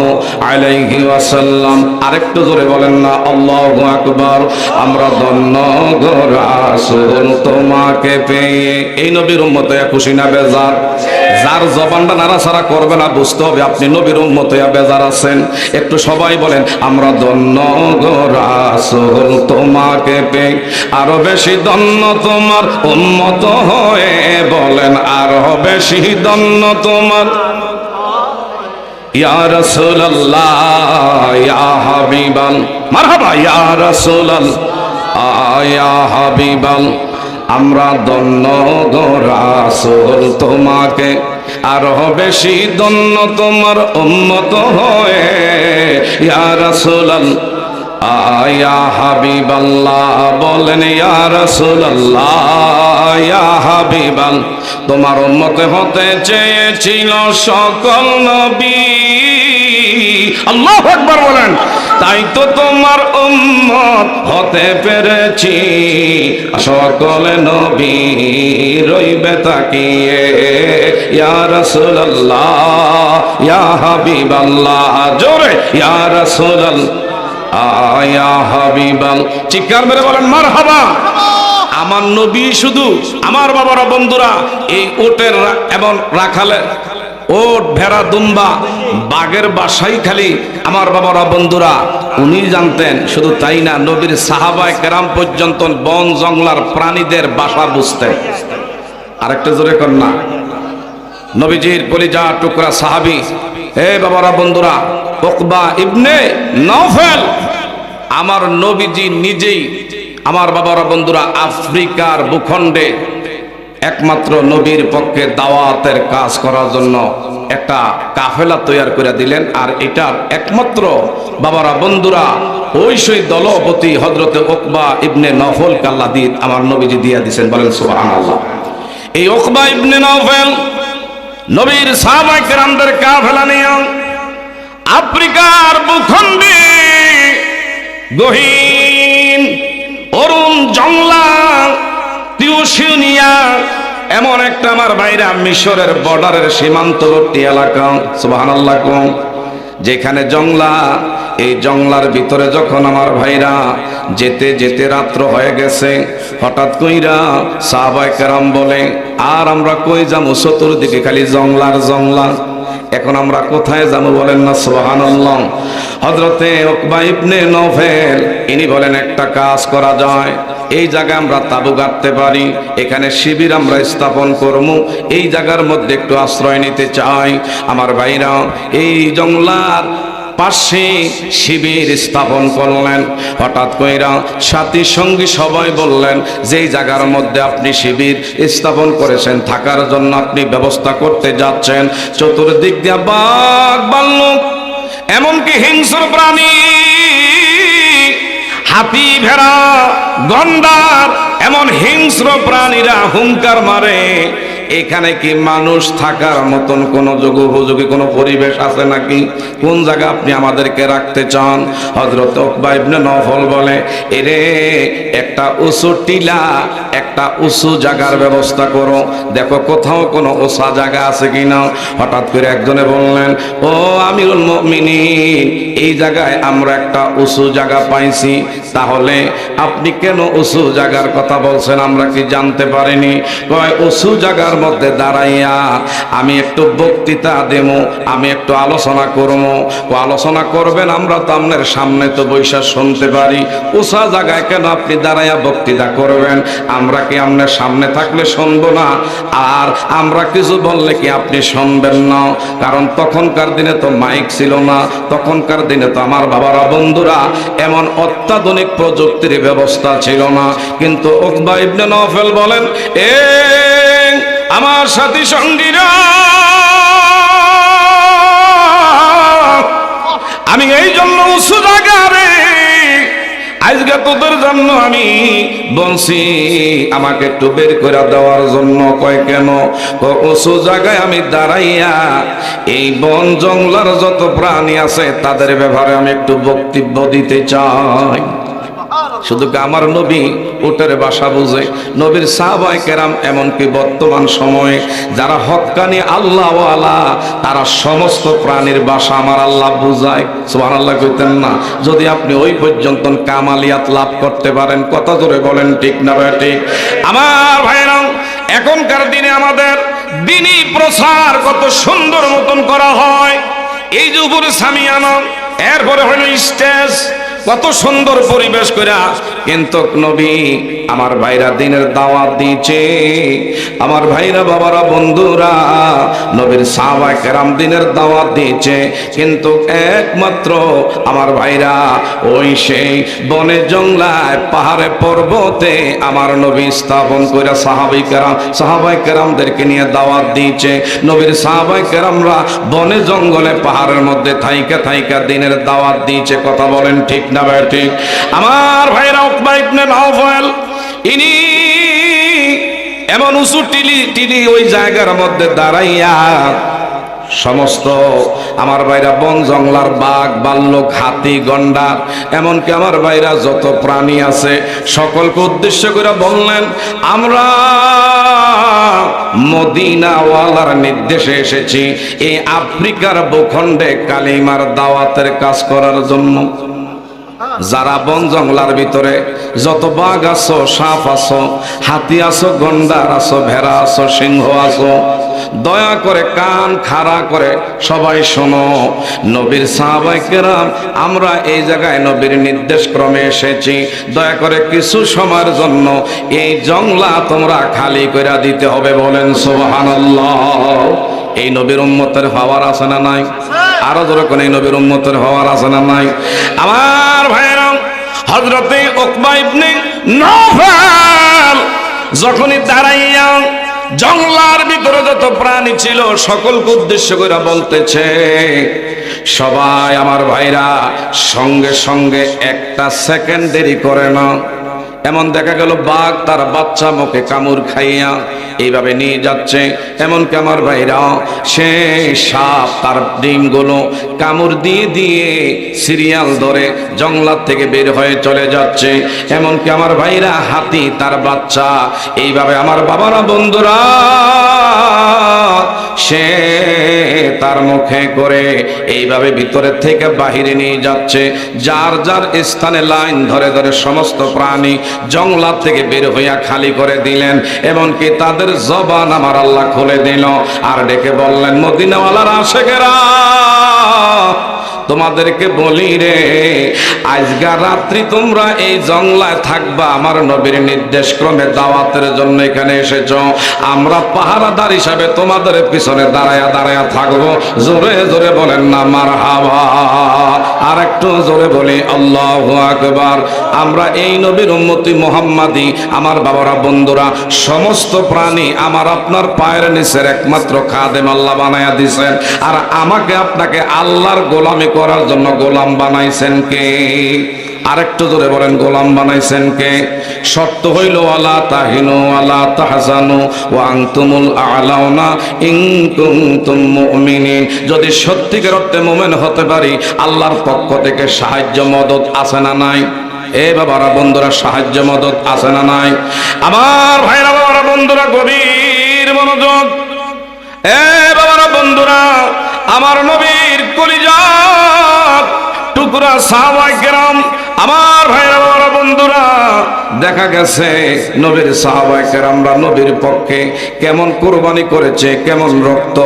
আলাইহি ওয়াসাল্লাম। আরেকটু জোরে বলেন না, আল্লাহু আকবার। আমরা ধন্য গো রাসূল তোমাকে পেয়ে। এই নবীর উম্মত হইয়া খুশি না বেজার? যার জবানটা নাড়াচাড়া করবে না, বুঝতে হবে আপনি নবীর উম্মত হইয়া বেজার আছেন। একটু সবাই বলেন, আমরা ধন্য গো রাসূল তোমাকে পেয়ে। আরো বেশি ধন্য তোমার উম্মত হয়ে। বলেন আরো বেশি ধন্য তোমার। ইয়া রাসূলুল্লাহ ইয়া হাবিবাল, মারহাবা ইয়া রাসূলুল্লাহ ইয়া হাবিবাল। আমরা ধন্য গো রাসূল তোমাকে, আরো বেশি ধন্য তোমার উম্মত হয়ে। ইয়া রাসূলুল্লাহ ইয়া হাবিবাল্লাহ। বলেন ইয়া রাসূলুল্লাহ ইয়া হাবিবাল। তোমার উম্মত হতে চেয়েছিল সকল নবী। আল্লাহু আকবার বলেন। তাই তো তোমার উম্মত হতে পেরেছি। সকল নবী রইবে তাকিয়ে। ইয়া রাসূলুল্লাহ ইয়া হাবিবাল্লাহ। জোরে ইয়া রাসূলুল্লাহ ইয়া হাবিবাল। চিৎকার মেরে বলেন মারহাবা। আমার নবী শুধু, আমার বাবারা, বন্ধুরা, এই উটের এবং রাখালে ওট, ভেড়া, দুম্বা, বাঘের বাসাই খালি আমার বাবারা, বন্ধুরা, উনি জানতেন। শুধু তাই না, নবীর সাহাবায়ে কেরাম পর্যন্ত বন জঙ্গলার প্রাণীদের বাসা বুঝতেন। আরেকটা জোরে কর না। নবীজির কলিজা টুকরা সাহাবী, হে বাবারা, বন্ধুরা, উকবা ইবনে নওফেল। আমার নবীজি নিজেই, আমার বাবারা, বন্ধুরা, আফ্রিকার ভূখণ্ডে একমাত্র নবীর পক্ষে দাওয়াতের কাজ করার জন্য একটা কাফেলা তৈরি করে দিলেন। আর এটার একমাত্র বাবারা, বন্ধুরা, ওই সেই দলপতি হযরতে উকবা ইবনে নওফেল আল্লাহ আমার নবীজি দিয়া দিয়েছেন। বলেন সুবহানাল্লাহ। এই উকবা ইবনে নওফেল নবীর সাহাবায়ে কেরামদের কাফেলা নিয়ে আফ্রিকার ভূখণ্ডে গহীন অরুণ জংলা টিউশনিয়া এমন একটা আমার ভাইরা মিশরের বর্ডারের সীমান্তবর্তী এলাকা সুবহানাল্লাহ কোন যেখানে জংলা এই জংলার ভিতরে যখন আমার ভাইরা যেতে যেতে রাত্র হয়ে গেছে হঠাৎ কইরা সাহাবায়ে কেরাম বলে আর আমরা কই যাবো চতুর্দিকে খালি জংলার জংলা এখন আমরা কোথায় যাবো বলেন না সুবহানাল্লাহ হযরতে উকবা ইবনে নফেল ইনি বলেন একটা কাজ করা যায় এই জায়গায় আমরা তাবু গাড়তে পারি এখানে শিবির আমরা স্থাপন করব এই জায়গার মধ্যে একটু আশ্রয় নিতে চাই আমার ভাইরা এই জংলার পাশে শিবির স্থাপন করলেন হঠাৎ কইরা সাথী সঙ্গী সবাই বললেন যেই জায়গার মধ্যে আপনি শিবির স্থাপন করেছেন থাকার জন্য আপনি ব্যবস্থা করতে যাচ্ছেন চতুর্দিক দিয়ে বাঘ ভাল্লুক এমনকি হিংস্র প্রাণী হাতি ভেড়া গন্ডার এমন হিংস্র প্রাণীরা হুঙ্কার মারে এখানে কি মানুষ থাকার মতন কোন উপযোগী কোন পরিবেশ আছে নাকি কোন জায়গা আপনি আমাদেরকে রাখতে চান হযরত উকবা ইবনে নফল বলে এরে একটা উঁচু টিলা একটা উঁচু জায়গার ব্যবস্থা করো দেখো কোথাও কোনো উঁচা জায়গা আছে কিনা হঠাৎ করে একজনে বললেন ও আমিরুল মুমিনিন এই জায়গায় আমরা একটা উঁচু জায়গা পাইছি তাহলে আপনি কেন উঁচু জায়গার কথা বলছেন আমরা কি জানতে পারিনি কয় উঁচু জায়গার মধ্যে দাঁড়াইয়া আমি একটু বক্তৃতা দেব আমি একটু আলোচনা করব ও আলোচনা করবেন আমরা তো আপনার সামনে তো বৈশা শুনতে পারি উঁচা জায়গায় কেন আপনি দাঁড়াইয়া বক্তৃতা করবেন আমরা কি আপনার সামনে থাকলে শুনবো না আর আমরা কিছু বললে কি আপনি শুনবেন না কারণ তখনকার দিনে তো মাইক ছিল না তখনকার দিনে তো আমার বাবারা বন্ধুরা এমন অত্যাধুনিক প্রযুক্তির ব্যবস্থা ছিল না কিন্তু উকবা ইবনে নফল বলেন আমার সাথী সঙ্গীরা আমি এই জন্য উঁচু জায়গারে আজকে তোদের জন্য আমি বলছি আমাকে একটু বের করে দেওয়ার জন্য কয় কেন উঁচু জায়গায় আমি দাঁড়াইয়া এই বন জঙ্গলার যত প্রাণী আছে তাদের ব্যাপারে আমি একটু বক্তব্য দিতে চাই শুধু আমার নবী উটের ভাষা বুঝে নবীর সাহাবায়ে কেরাম এমনকি বর্তমান সময়ে যারা হক্কানি আল্লাহওয়ালা তারা সমস্ত প্রাণীর ভাষা আমার আল্লাহ বুঝায় সুবহানাল্লাহ কইতেন না যদি আপনি ওই পর্যন্ত কামালিয়াত লাভ করতে পারেন কথা জোরে বলেন ঠিক না ঠিক আমার ভাইরা এখনকার দিনে আমাদের দ্বীনি প্রচার কত সুন্দর মতন করা হয় এই যে উপরে সামিয়ানা এরপরে হলো স্টেজ কত সুন্দর পরিবেশ করা কিন্তু নবী আমার ভাইরা দিনের দাওয়াত দিয়েছে আমার ভাইরা বাবারা বন্ধুরা নবীর সাহাবায়ে কেরাম দিনের দাওয়াত দিয়েছে কিন্তু একমাত্র আমার ভাইরা ওই সেই বনে জঙ্গলায় পাহাড়ে পর্বতে আমার নবী স্থাপন করে সাহাবায়ে কেরামদেরকে নিয়ে দাওয়াত দিয়েছে নবীর সাহাবায়ে কেরামরা বনে জঙ্গলে পাহাড়ের মধ্যে থাইকা দিনের দাওয়াত দিয়েছে কথা বলেন ঠিক না ঠিক আমার ভাইরা উকবা ইবনে নফল ইনি এমন উঁচু টিলি ওই জায়গার মধ্যে দাঁড়াইয়া সমস্ত আমার ভাইরা বন জঙ্গলার বাঘ ভাল্লুক হাতি গন্ডার এমনকি আমার ভাইরা যত প্রাণী আছে সকলকে উদ্দেশ্য করে বললেন আমরা মদিনাওয়ালার নির্দেশে এসেছি এই আফ্রিকার ভূখণ্ডে কালিমার দাওয়াতের কাজ করার জন্য যারা বন জঙ্গলার ভিতরে যত বাঘ আছো সাপ আছো হাতি আছো গন্ডার আছো ভেড়া আছো সিংহ আছো দয়া করে কান খাড়া করে সবাই শোনো নবীর সাহাবায়ে কেরাম আমরা এই জায়গায় নবীর নির্দেশ ক্রমে এসেছি দয়া করে কিছু সময়ের জন্য এই জঙ্গলা তোমরা খালি করে দিতে হবে বলেন সুবহানাল্লাহ এই নবীর উম্মতের হওয়ার আছে না নাই আরো জোরে কোন এই নবীর উম্মতের হওয়ার আছে না নাই আমার ভাইরা হযরতে উকবা ইবনে নফল যখনই দাঁড়াইয়া জঙ্গলার ভিতরে যত প্রাণী ছিল সকলকে উদ্দেশ্য করে বলতেছে সবাই আমার ভাইরা সঙ্গে সঙ্গে একটা সেকেন্ড দেরি করে না এমন দেখা গেল বাঘ তার বাচ্চা মুখে কামড় খাইয়া এইভাবে নিয়ে যাচ্ছে। এমনকি আমার ভাইরা সে সাপ তার ডিমগুলো কামড় দিয়ে দিয়ে সিরিয়াল ধরে জঙ্গলার থেকে বের হয়ে চলে যাচ্ছে। এমনকি আমার ভাইরা হাতি তার বাচ্চা এইভাবে আমার বাবারা বন্ধুরা সে তার মুখে করে এইভাবে ভিতরের থেকে বাহিরে নিয়ে যাচ্ছে। যার যার স্থানে লাইন ধরে ধরে সমস্ত প্রাণী জঙ্গলা থেকে বের হইয়া খালি করে দিলেন। এমনকি তাদের জবান আমার আল্লাহ খুলে দিল আর ডেকে বললেন, মদিনাওয়ালার আশেকেরা তোমাদেরকে বলি রে, আজকাল রাত্রি তোমরা এই জঙ্গলায় থাকবা, আমার নবীর নির্দেশ ক্রমে দাওয়াতের জন্য এখানে এসেছো। আমরা পাহারাদার হিসাবে তোমাদের পিছনে দাঁড়ায়া দাঁড়ায়া থাকবো। জোরে জোরে বলেন না মারহাবা। আর একটু জোরে বলি আল্লাহু আকবার। আমরা এই নবীর উম্মতি মুহাম্মাদি আমার বাবারা বন্ধুরা সমস্ত প্রাণী আমার আপনার পায়ের নিচের একমাত্র খাদেম আল্লাহ বানায়া দিয়েছেন। আর আমাকে আপনাকে আল্লাহর গোলামি করার জন্য গোলাম বানাইছেন কে? আরেকটু জোরে বলেন, গোলাম বানাইছেন কে? শর্ত হইল ওয়ালা তাহিনু ওয়ালা তাহজানু ওয়া আনতুমুল আ'লাউনা ইন কুনতুম মুমিনিন। যদি সত্যিকার অর্থে মুমিন হতে পারি আল্লাহর পক্ষ থেকে সাহায্য মদদ আছে না নাই? এ বাবারা বন্ধুরা সাহায্য মদদ আছে না নাই? আমার ভাইরা বাবারা বন্ধুরা গভীর মনোযোগ। এ বাবারা বন্ধুরা আমার নবীর কলিজার টুকরা সাহাবায়ে কেরাম আমার ভাইরা বাবারা বন্ধুরা দেখা গেছে নবীর সাহাবায়ে কেরামরা নবীর পক্ষে কেমন কুরবানি করেছে, কেমন রক্ত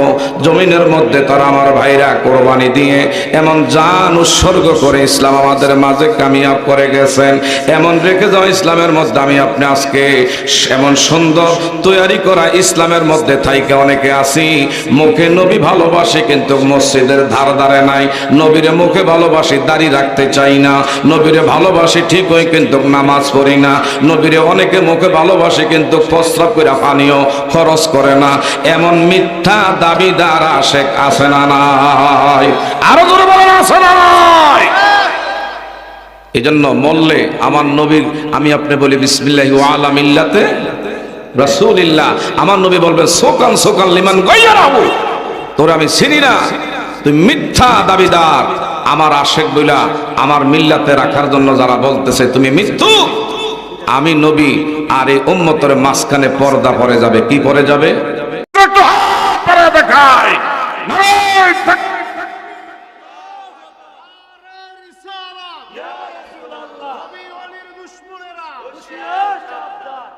জমিনের মধ্যে তারা আমার ভাইরা কুরবানি দিয়ে এমন জান উৎসর্গ করে ইসলাম আমাদের মাঝে কামিয়াব করে গেছেন। এমন রেখে যাও ইসলামের মধ্যে আমি আপনি আজকে এমন সুন্দর তৈরি করা ইসলামের মধ্যে থাইকে অনেকে আসি মুখে নবী ভালোবাসি কিন্তু মসজিদের ধার ধারে নাই। নবীর মুখে ভালোবাসি, দাড়ি রাখতে চাই না। নবীর ভালোবাসি ঠিক হই কিন্তু নামাজ পড়ি না। নবীরে অনেকে মুখে ভালোবাসে কিন্তু প্রস্রাব করে পানিও খরচ করে না। এমন মিথ্যা দাবিদার আশেক আছে না নাই? আরো জোরে বলেন আছে না নাই? এই জন্য মরলে আমার নবীর আমি আপনি বলি বিসমিল্লাহি ওয়া আলা মিল্লাতে রাসূলিল্লাহ। আমার নবী বলবেন সোকান সোকান লিমান গায়রাহু, তোর আমি চিনি না, তুই মিথ্যা দাবিদার। আমার আশেক বইলা আমার মিল্লাতে রাখার জন্য যারা বলতেছে তুমি মৃত্যু, আমি নবী আর এই উম্মতের মাঝখানে পর্দা পড়ে যাবে। কি পড়ে যাবে?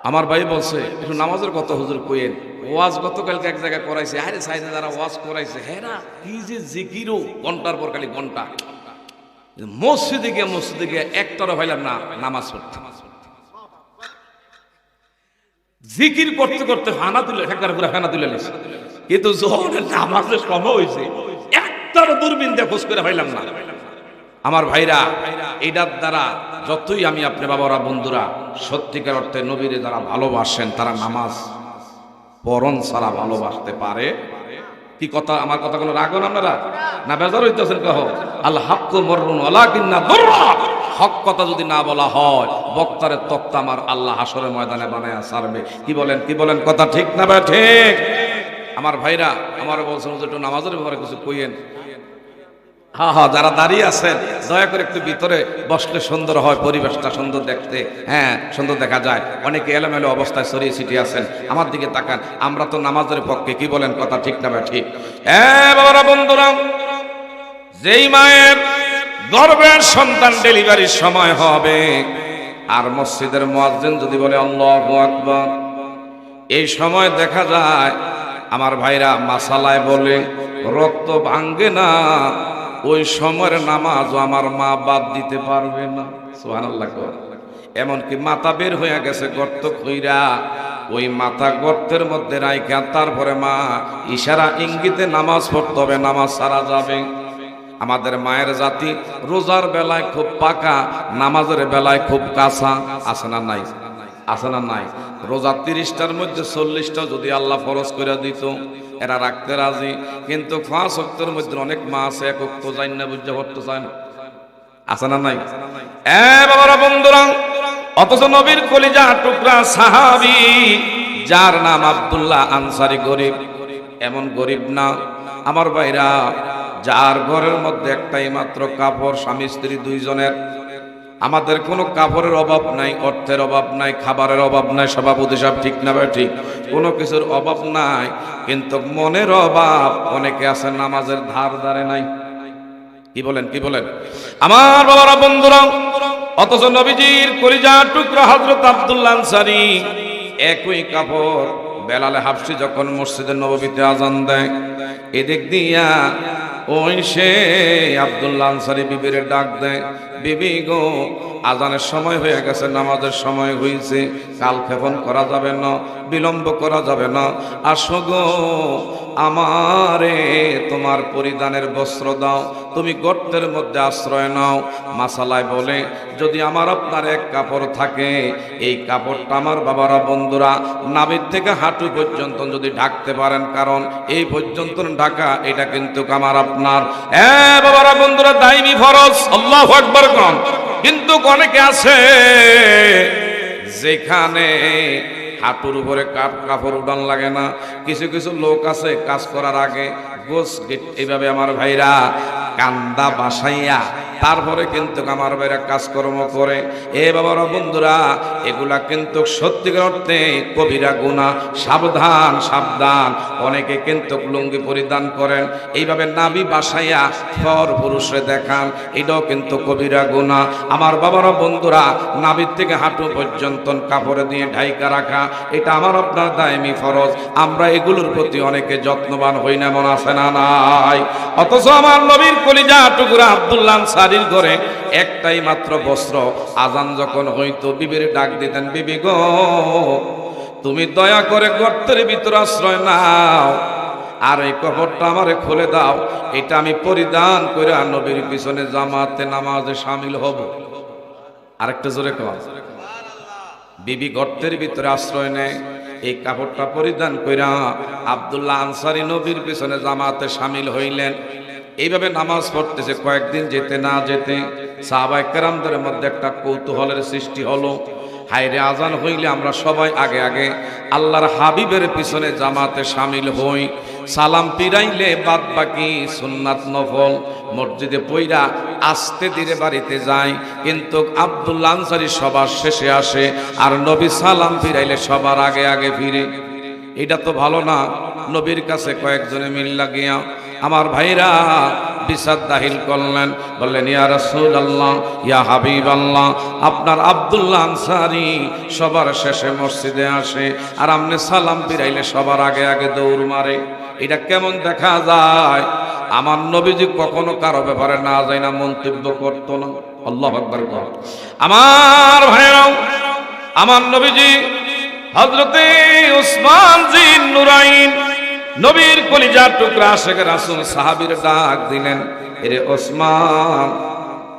আমার ভাই বলছে একটু নামাজের কথা হুজুর কইেন। ওয়াজ গতকালকে এক জায়গায় করাইছে, আরে সাইডে যারা ওয়াজ করাইছে হ্যাঁ না কি যে জিকিরও ঘন্টার পর খালি ঘন্টা। মসজিদে গিয়ে একটারও ভাইলাম না নামাজ পড়তে। জিকির করতে করতে ফানা তুলে একবার পুরো ফানা তুলে নিছে, কিন্তু যখন নামাজের সময় হয়েছে একটারও দূরবীন দিয়ে খোঁজ করে ভাইলাম না। আমার ভাইরা এটার দ্বারা যতই আমি আপনি বাবারা বন্ধুরা সত্যিকার অর্থে নবীরে যারা ভালোবাসেন তারা নামাজ পরন ছাড়া ভালোবাসতে পারে? কি কথা, আমার কথা কোনো রাগন আপনারা না বেজার হইতেছেন? কহ আল্লাহ হাক্কু মররুন ওয়ালাকিন্না দুররা, হক কথা যদি না বলা হয় বক্তারের তক্তা আমার আল্লাহ হাসরের ময়দানে বানায়া ছাড়বে। কি বলেন কথা ঠিক না ভাই? ঠিক। আমার ভাইরা আমার বলছেন একটু নামাজের ব্যাপারে কিছু কইেন। হ্যাঁ, যারা দাঁড়িয়ে আছেন দয়া করে একটু ভিতরে বসলে সুন্দর হয়, পরিবেশটা সুন্দর দেখতে, হ্যাঁ সুন্দর দেখা যায়। অনেকে এলোমেলো অবস্থায় ছড়িয়ে ছিটিয়ে আছেন, আমার দিকে তাকান। আমরা তো নামাজের পক্ষে। কি বলেন কথা ঠিক না ভাই? ঠিক। বাবারা বন্ধুরা, যেই মায়ের গর্ভের সন্তান ডেলিভারির সময় হবে আর মসজিদের মুয়াজ্জিন যদি বলে আল্লাহু আকবার, এই সময় দেখা যায় আমার ভাইরা মাসালায় বলে রক্ত ভাঙ্গে না, ওই সময়ের নামাজও আমার মা বাদ দিতে পারবে না। সুবহানাল্লাহ। এমনকি মাথা বের হয়ে গেছে গর্ত কইরা, ওই মাথা গর্তের মধ্যে রাইখা তারপরে মা ইশারা ইঙ্গিতে নামাজ পড়তে হবে, নামাজ সারা যাবে। আমাদের মায়ের জাতি রোজার বেলায় খুব পাকা, নামাজের বেলায় খুব কাঁচা। আছে না নাই? আছে না নাই? রোজা 30টার মধ্যে 40টা যদি আল্লাহ ফরজ করে দিত এরা রাখতে রাজি, কিন্তু 5 ওয়াক্তের মধ্যে অনেক মা আছে 1 ওয়াক্ত যাই না, বুঝতে পারতে চায় না। আছে না নাই? বাবারা বন্ধুরা, অথচ নবীর কলিজা টুকরা সাহাবী যার নাম আব্দুল্লাহ আনসারী গরিব, এমন গরিব না আমার ভাইরা, যার ঘরের মধ্যে একটাই মাত্র কাপড়, স্বামী স্ত্রী দুইজনের। আমাদের কোনো কাপড়ের অভাব নাই, অর্থের অভাব নাই, খাবারের অভাব নাই, সভাপতি সাহেব ঠিক না ভাই ঠিক, কোনো কিছুর অভাব নাই, কিন্তু মনের অভাব অনেকে আছে, নামাজের ধার ধারে নাই। কি বলেন কি বলেন আমার বাবারা বন্ধুরা? অথচ নবীজির কলিজার টুকরা হযরত আব্দুল্লাহ আনসারী একই কাপড়, বেলালে হাবশী যখন মসজিদে নববীতে আজান দেয়, এদিক দিয়া ওই সে আব্দুল্লাহ আনসারী বিবির ডাক দেয়, বিবি গো আজানের সময় হয়ে গেছে, নামাজের সময় হয়েছে, কাল ক্ষেপণ করা যাবে না, বিলম্ব করা যাবে না, আসো গো আমারে তোমার পরিধানের বস্ত্র দাও, তুমি গর্তের মধ্যে আশ্রয় নাও। মাসালায় বলে যদি আমার আপনার এক কাপড় থাকে, এই কাপড়টা আমার বাবারা বন্ধুরা নাভির থেকে হাঁটু পর্যন্ত যদি ঢাকতে পারেন, কারণ এই পর্যন্ত ঢাকা এটা কিন্তু আমার আপনার বাবারা বন্ধুরা দাইমি ফরজ, আল্লাহু আকবার কোন। কিন্তু অনেকে আছে যেখানে হাঁটুর উপরে কাপড় উঠান লাগে না, কিছু কিছু লোক আছে কাজ করার আগে গোস এইভাবে আমার ভাইরা কান্দা বাসাইয়া তারপরে কিন্তু আমার ভাইরা কাজকর্ম করে। এ বাবারা বন্ধুরা, এগুলা কিন্তু সত্যিকার অর্থে কবিরা গুনাহ, সাবধান সাবধান। অনেকে কিন্তু লুঙ্গি পরিধান করেন, এইভাবে নাভি বাসাইয়া পর পুরুষে দেখান, এটাও কিন্তু কবিরা গুনাহ। আমার বাবারা বন্ধুরা, নাভির থেকে হাঁটু পর্যন্ত কাপড়ে দিয়ে ঢাইকা রাখা, এটা আমার আপনার দায়মি ফরজ। আমরা এগুলোর প্রতি অনেকে যত্নবান হই না, এমন আছে না নাই? অথচ আমার নবীর কলিজা টুকরা আব্দুল্লাহ আনসারীর ঘরে একটাই মাত্র বস্ত্র। আজান যখন হইতো বিবির ডাক দিতেন, বিবি গো তুমি দয়া করে গর্তের ভিতর আশ্রয় নাও, আর এই কাপড়টা আমারে খুলে দাও, এটা আমি পরিধান করে নবীর পিছনে জামাতে নামাজে শামিল হব। আরেকটা জোরে কর। বিবি গর্তের ভিতরে আশ্রয় নেয়, এই কাপড়টা পরিধান কইরা আব্দুল্লাহ আনসারী নবীর পিছনে জামাতে শামিল হইলেন। এইভাবে নামাজ পড়তেছে, কয়েকদিন যেতে না যেতে সাহাবায়ে কেরামদের মধ্যে একটা কৌতূহলের সৃষ্টি হলো, হায়রে আজান হইলে আমরা সবাই আগে আগে আল্লাহর হাবিবের পিছনে জামাতে শামিল হই, সালাম পিরাইলে বাদ বাকি সুন্নাত নফল মসজিদে পইরা আস্তে ধীরে বাড়িতে যায়, কিন্তু আব্দুল্লাহ আনসারী সবার শেষে আসে, আর নবী সালাম ফিরাইলে সবার আগে আগে ফিরে। এটা তো ভালো না। নবীর কাছে কয়েকজনে মিল লাগিয়া আমার ভাইরা বিসাদ দাখিল করলেন, বললেন ইয়া রাসূলুল্লাহ, ইয়া হাবিবাল্লাহ, আপনার আব্দুল্লাহ আনসারী সবার শেষে মসজিদে আসে, আর আপনি সালাম ফিরাইলে সবার আগে আগে দৌড় মারে, এটা কেমন দেখা যায়? আমার নবীজি কখনো কারো ব্যাপারে না যায় না মন্তব্য করতো না। আল্লাহু আকবার। আমার ভাইরাও, আমার নবীজি হযরতে উসমান জিন নুরাইন নবীর কলিজার টুকরা আশিক রাসূল সাহাবীর ডাক দিলেন, এরে ওসমান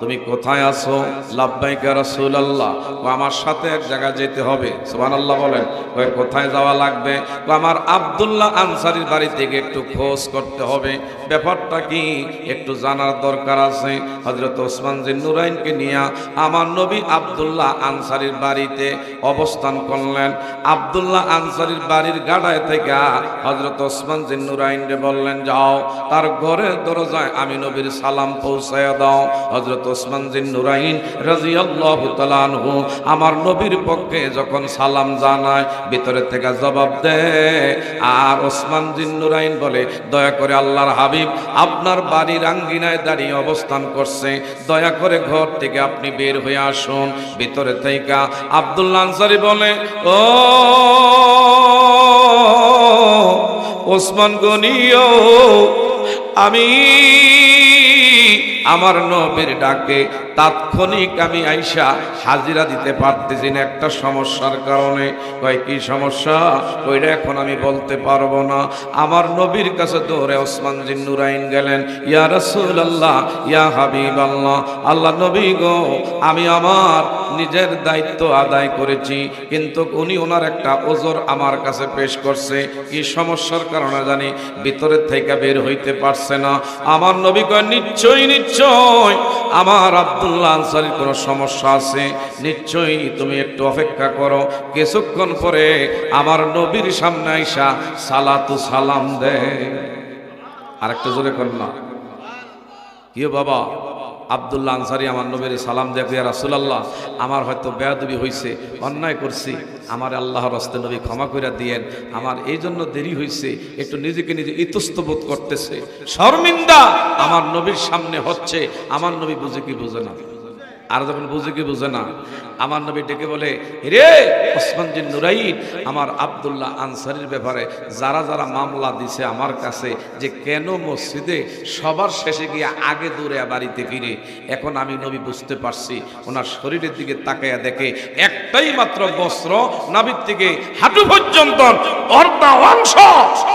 তুমি কোথায় আছো? লাব্বাইকা রাসূলুল্লাহ। ও আমার সাথে এক জায়গায় যেতে হবে। সুবহানাল্লাহ বলেন। ওই কোথায় যাওয়া লাগবে? ও আমার আব্দুল্লাহ আনসারীর বাড়ি থেকে একটু খোঁজ করতে হবে, ব্যাপারটা কি একটু জানার দরকার আছে। হযরত ওসমান জিন নুরাইনকে নিয়ে আমার নবী আব্দুল্লাহ আনসারীর বাড়িতে অবস্থান করলেন। আব্দুল্লাহ আনসারীর বাড়ির গাড়ায় থেকে হযরত ওসমান জিন নুরাইনকে বললেন, যাও তার ঘরের দরজায় আমি নবীর সালাম পৌঁছায়া দাও। হযরত ওসমান জিন নুরাইন রাদিয়াল্লাহু তাআলা আনহু আমার নবীর পক্ষে যখন সালাম জানায়, ভিতরে থেকে জবাব দেয়, আর ওসমান জিন নুরাইন বলে, দয়া করে আল্লাহর হাবিব আপনার বাড়ির আঙ্গিনায় দাঁড়িয়ে অবস্থান করছে, দয়া করে ঘর থেকে আপনি বের হয়ে আসুন। ভিতরে থেকে আব্দুল্লাহ আনসারী বলে, ও ওসমান গনিও, আমি আমার নবীর ডাকে তাৎক্ষণিক আমি আইসা হাজিরা দিতে পারতেছি না একটা সমস্যার কারণে। কয় কি সমস্যা? ওইটা এখন আমি বলতে পারবো না। আমার নবীর কাছে দৌড়ে ওসমান জিন নুরাইন গেলেন, ইয়া রাসূলুল্লাহ, ইয়া হাবিবাল্লাহ, আল্লাহ নবী গো, আমি আমার নিজের দায়িত্ব আদায় করেছি, কিন্তু উনি ওনার একটা ওজর আমার কাছে পেশ করছে, কি সমস্যার কারণে জানি ভিতরের থেকে বের হইতে পারছে না। আমার নবী কয়, নিশ্চয় নিশ্চয় আমার আব্দুল্লাহ আনসারীর কোনো সমস্যা আছে, নিশ্চয়ই তুমি একটু অপেক্ষা করো, কিছুক্ষণ পরে আমার নবীর সামনে আইসা সালাতু সালাম দেয়। আরেকটা জোরে কর না, কি বাবা? আব্দুল্লাহ আনসারী আমার নবীর সালাম দেখে, ইয়া রাসূলুল্লাহ, আমার হয়তো বেয়াদবি হয়েছে, অন্যায় করছি, আমার আল্লাহর রাস্তায় নবী ক্ষমা করে দিয়েন, আমার এই জন্য দেরি হয়েছে, একটু নিজেকে নিজে ইতস্ত বোধ করতেছে, শর্মিন্দা আমার নবীর সামনে হচ্ছে। আমার নবী বুঝে কি বুঝে না? আর যখন বুঝে কি বুঝে না, আমার নবী ডেকে বলে, রে ওসমান বিন নুরাইন, আমার আব্দুল্লাহ আনসারীর ব্যাপারে যারা যারা মামলা দিছে আমার কাছে, যে কেন মসজিদে সবার শেষে গিয়ে আগে দৌড়ে বাড়িতে ফিরে, এখন আমি নবী বুঝতে পারছি, ওনার শরীরের দিকে তাকাইয়া দেখে একটাই মাত্র বস্ত্র, নাভির থেকে হাঁটু পর্যন্ত অর্ধা অংশ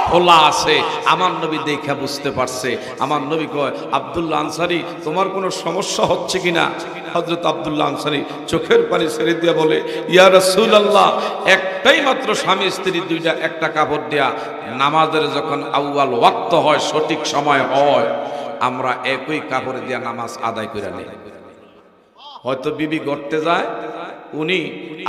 খোলা আছে। আমার নবী দেখা বুঝতে পারছে। আমার নবী কয়, আব্দুল্লাহ আনসারী, তোমার কোনো সমস্যা হচ্ছে কিনা? হযরত আব্দুল্লাহ আনসারী চোখের পানি ছেড়ে দিয়ে বলে, ইয়া রাসূলুল্লাহ, একটাই মাত্র স্বামী স্ত্রী দুইটা একটা কাপড় দেয়া, নামাজের যখন আউয়াল ওয়াক্ত হয়, সঠিক সময় হয়, আমরা একই কাপড় দিয়া নামাজ আদায় করে নেই। হয়তো বিবি গড়তে যায়, উনি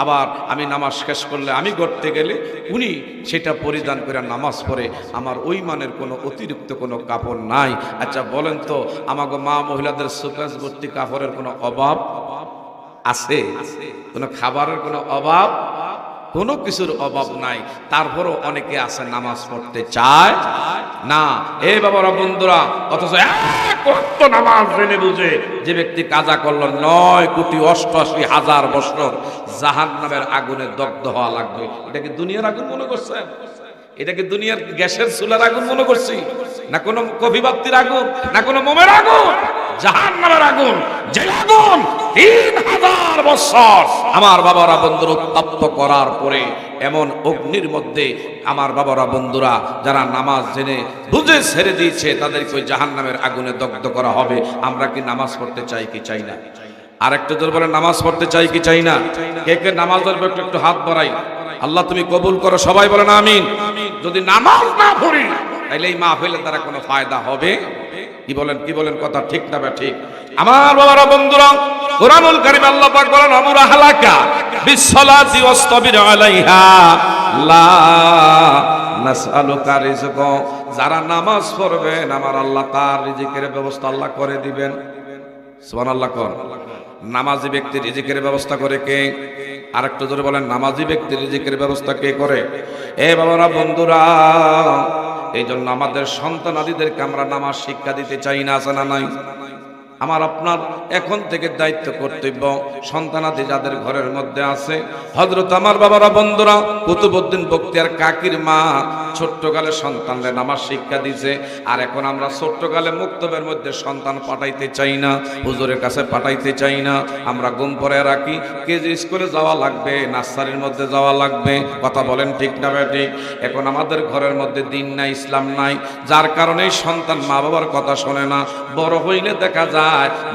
আবার আমি নামাজ শেষ করলে আমি গড়তে গেলে উনি সেটা পরিধান করে নামাজ পড়ে, আমার ওই মানের কোনো অতিরিক্ত কোনো কাপড় নাই। আচ্ছা বলেন তো, আমাকে মা মহিলাদের সুকাজ ভর্তি কাপড়ের কোনো অভাব আছে? কোনো খাবারের কোনো অভাব, কোনো কিছুর অভাব নাই। তারপরও অনেকে আছে নামাজ পড়তে চায় না। এ বাবারা বন্ধুরা, অথচ কত নামাজ জেনে বুঝে যে ব্যক্তি কাজা করলো 9,88,000 বছর জাহান্নামের আগুনে দগ্ধ হওয়া লাগবে। এটা কি দুনিয়ার আগুন মনে করছেন? এটা কি দুনিয়ার গ্যাসের চুলার আগুন মনে করছি? না কোনো কফি বাতির আগুন, না কোনো মোমের আগুন? জাহান্নামের আগুন, যে আগুন 3,000 বছর আমার বাবারা বন্ধুরা উত্তপ্ত করার পরে এমন অগ্নির মধ্যে আমার বাবারা বন্ধুরা যারা নামাজ জেনে বুঝে ছেড়ে দিয়েছে, তাদেরকে ওই জাহান্নামের আগুনে দগ্ধ করা হবে। আমরা কি নামাজ পড়তে চাই কি চাই না? আর একটু জোর বলে, নামাজ পড়তে চাই কি চাই না? কে কে নামাজের ব্যাপারে একটু হাত বাড়াই। আল্লাহ তুমি কবুল করো, সবাই বলেন আমিন। যদি নামাজ না পড়ি তাহলে এই মাহফিলের দ্বারা কোনো ফায়দা হবে? কি বলেন, কি বলেন? কথা ঠিক না বা ঠিক? আমার বাবারা বন্ধুরা, কুরআনুল কারীম আল্লাহ পাক বলেন, আমুর আহলাকা বিসসালাতি ওয়াসতাবির আলাইহা লা নাসআলুকা রিজকা। যারা নামাজ পড়বেন আমার আল্লাহ তার রিজিকের ব্যবস্থা আল্লাহ করে দিবেন। সুবহানাল্লাহ কোন? নামাজি ব্যক্তির রিজিকের ব্যবস্থা করে কে? আরেকটু জোরে বলেন, নামাজি ব্যক্তির রিজিকের ব্যবস্থা কে করে? এ বাবারা বন্ধুরা, এই জন্য আমাদের সন্তানাদিদেরকে আমরা নামাজ শিক্ষা দিতে চাই না, আছে না নাই? আমার আপনার এখন থেকে দায়িত্ব কর্তব্য, সন্তানাদি যাদের ঘরের মধ্যে আছে, হযরত আমার বাবারা বন্ধুরা কুতুবউদ্দিন বখতিয়ার কাকির মা ছোট্টকালে সন্তানদের নামাজ শিক্ষা দিয়েছে। আর এখন আমরা ছোট্টকালে মুক্তবের মধ্যে সন্তান পাঠাইতে চাই না, হুজুরের কাছে পাঠাইতে চাই না। আমরা ঘুম পড়ে রাখি, কেজি স্কুলে যাওয়া লাগবে, নার্সারির মধ্যে যাওয়া লাগবে। কথা বলেন ঠিক না ঠিক? এখন আমাদের ঘরের মধ্যে দিন নাই, ইসলাম নাই, যার কারণে সন্তান মা বাবার কথা শোনে না। বড় হইলে দেখা যায়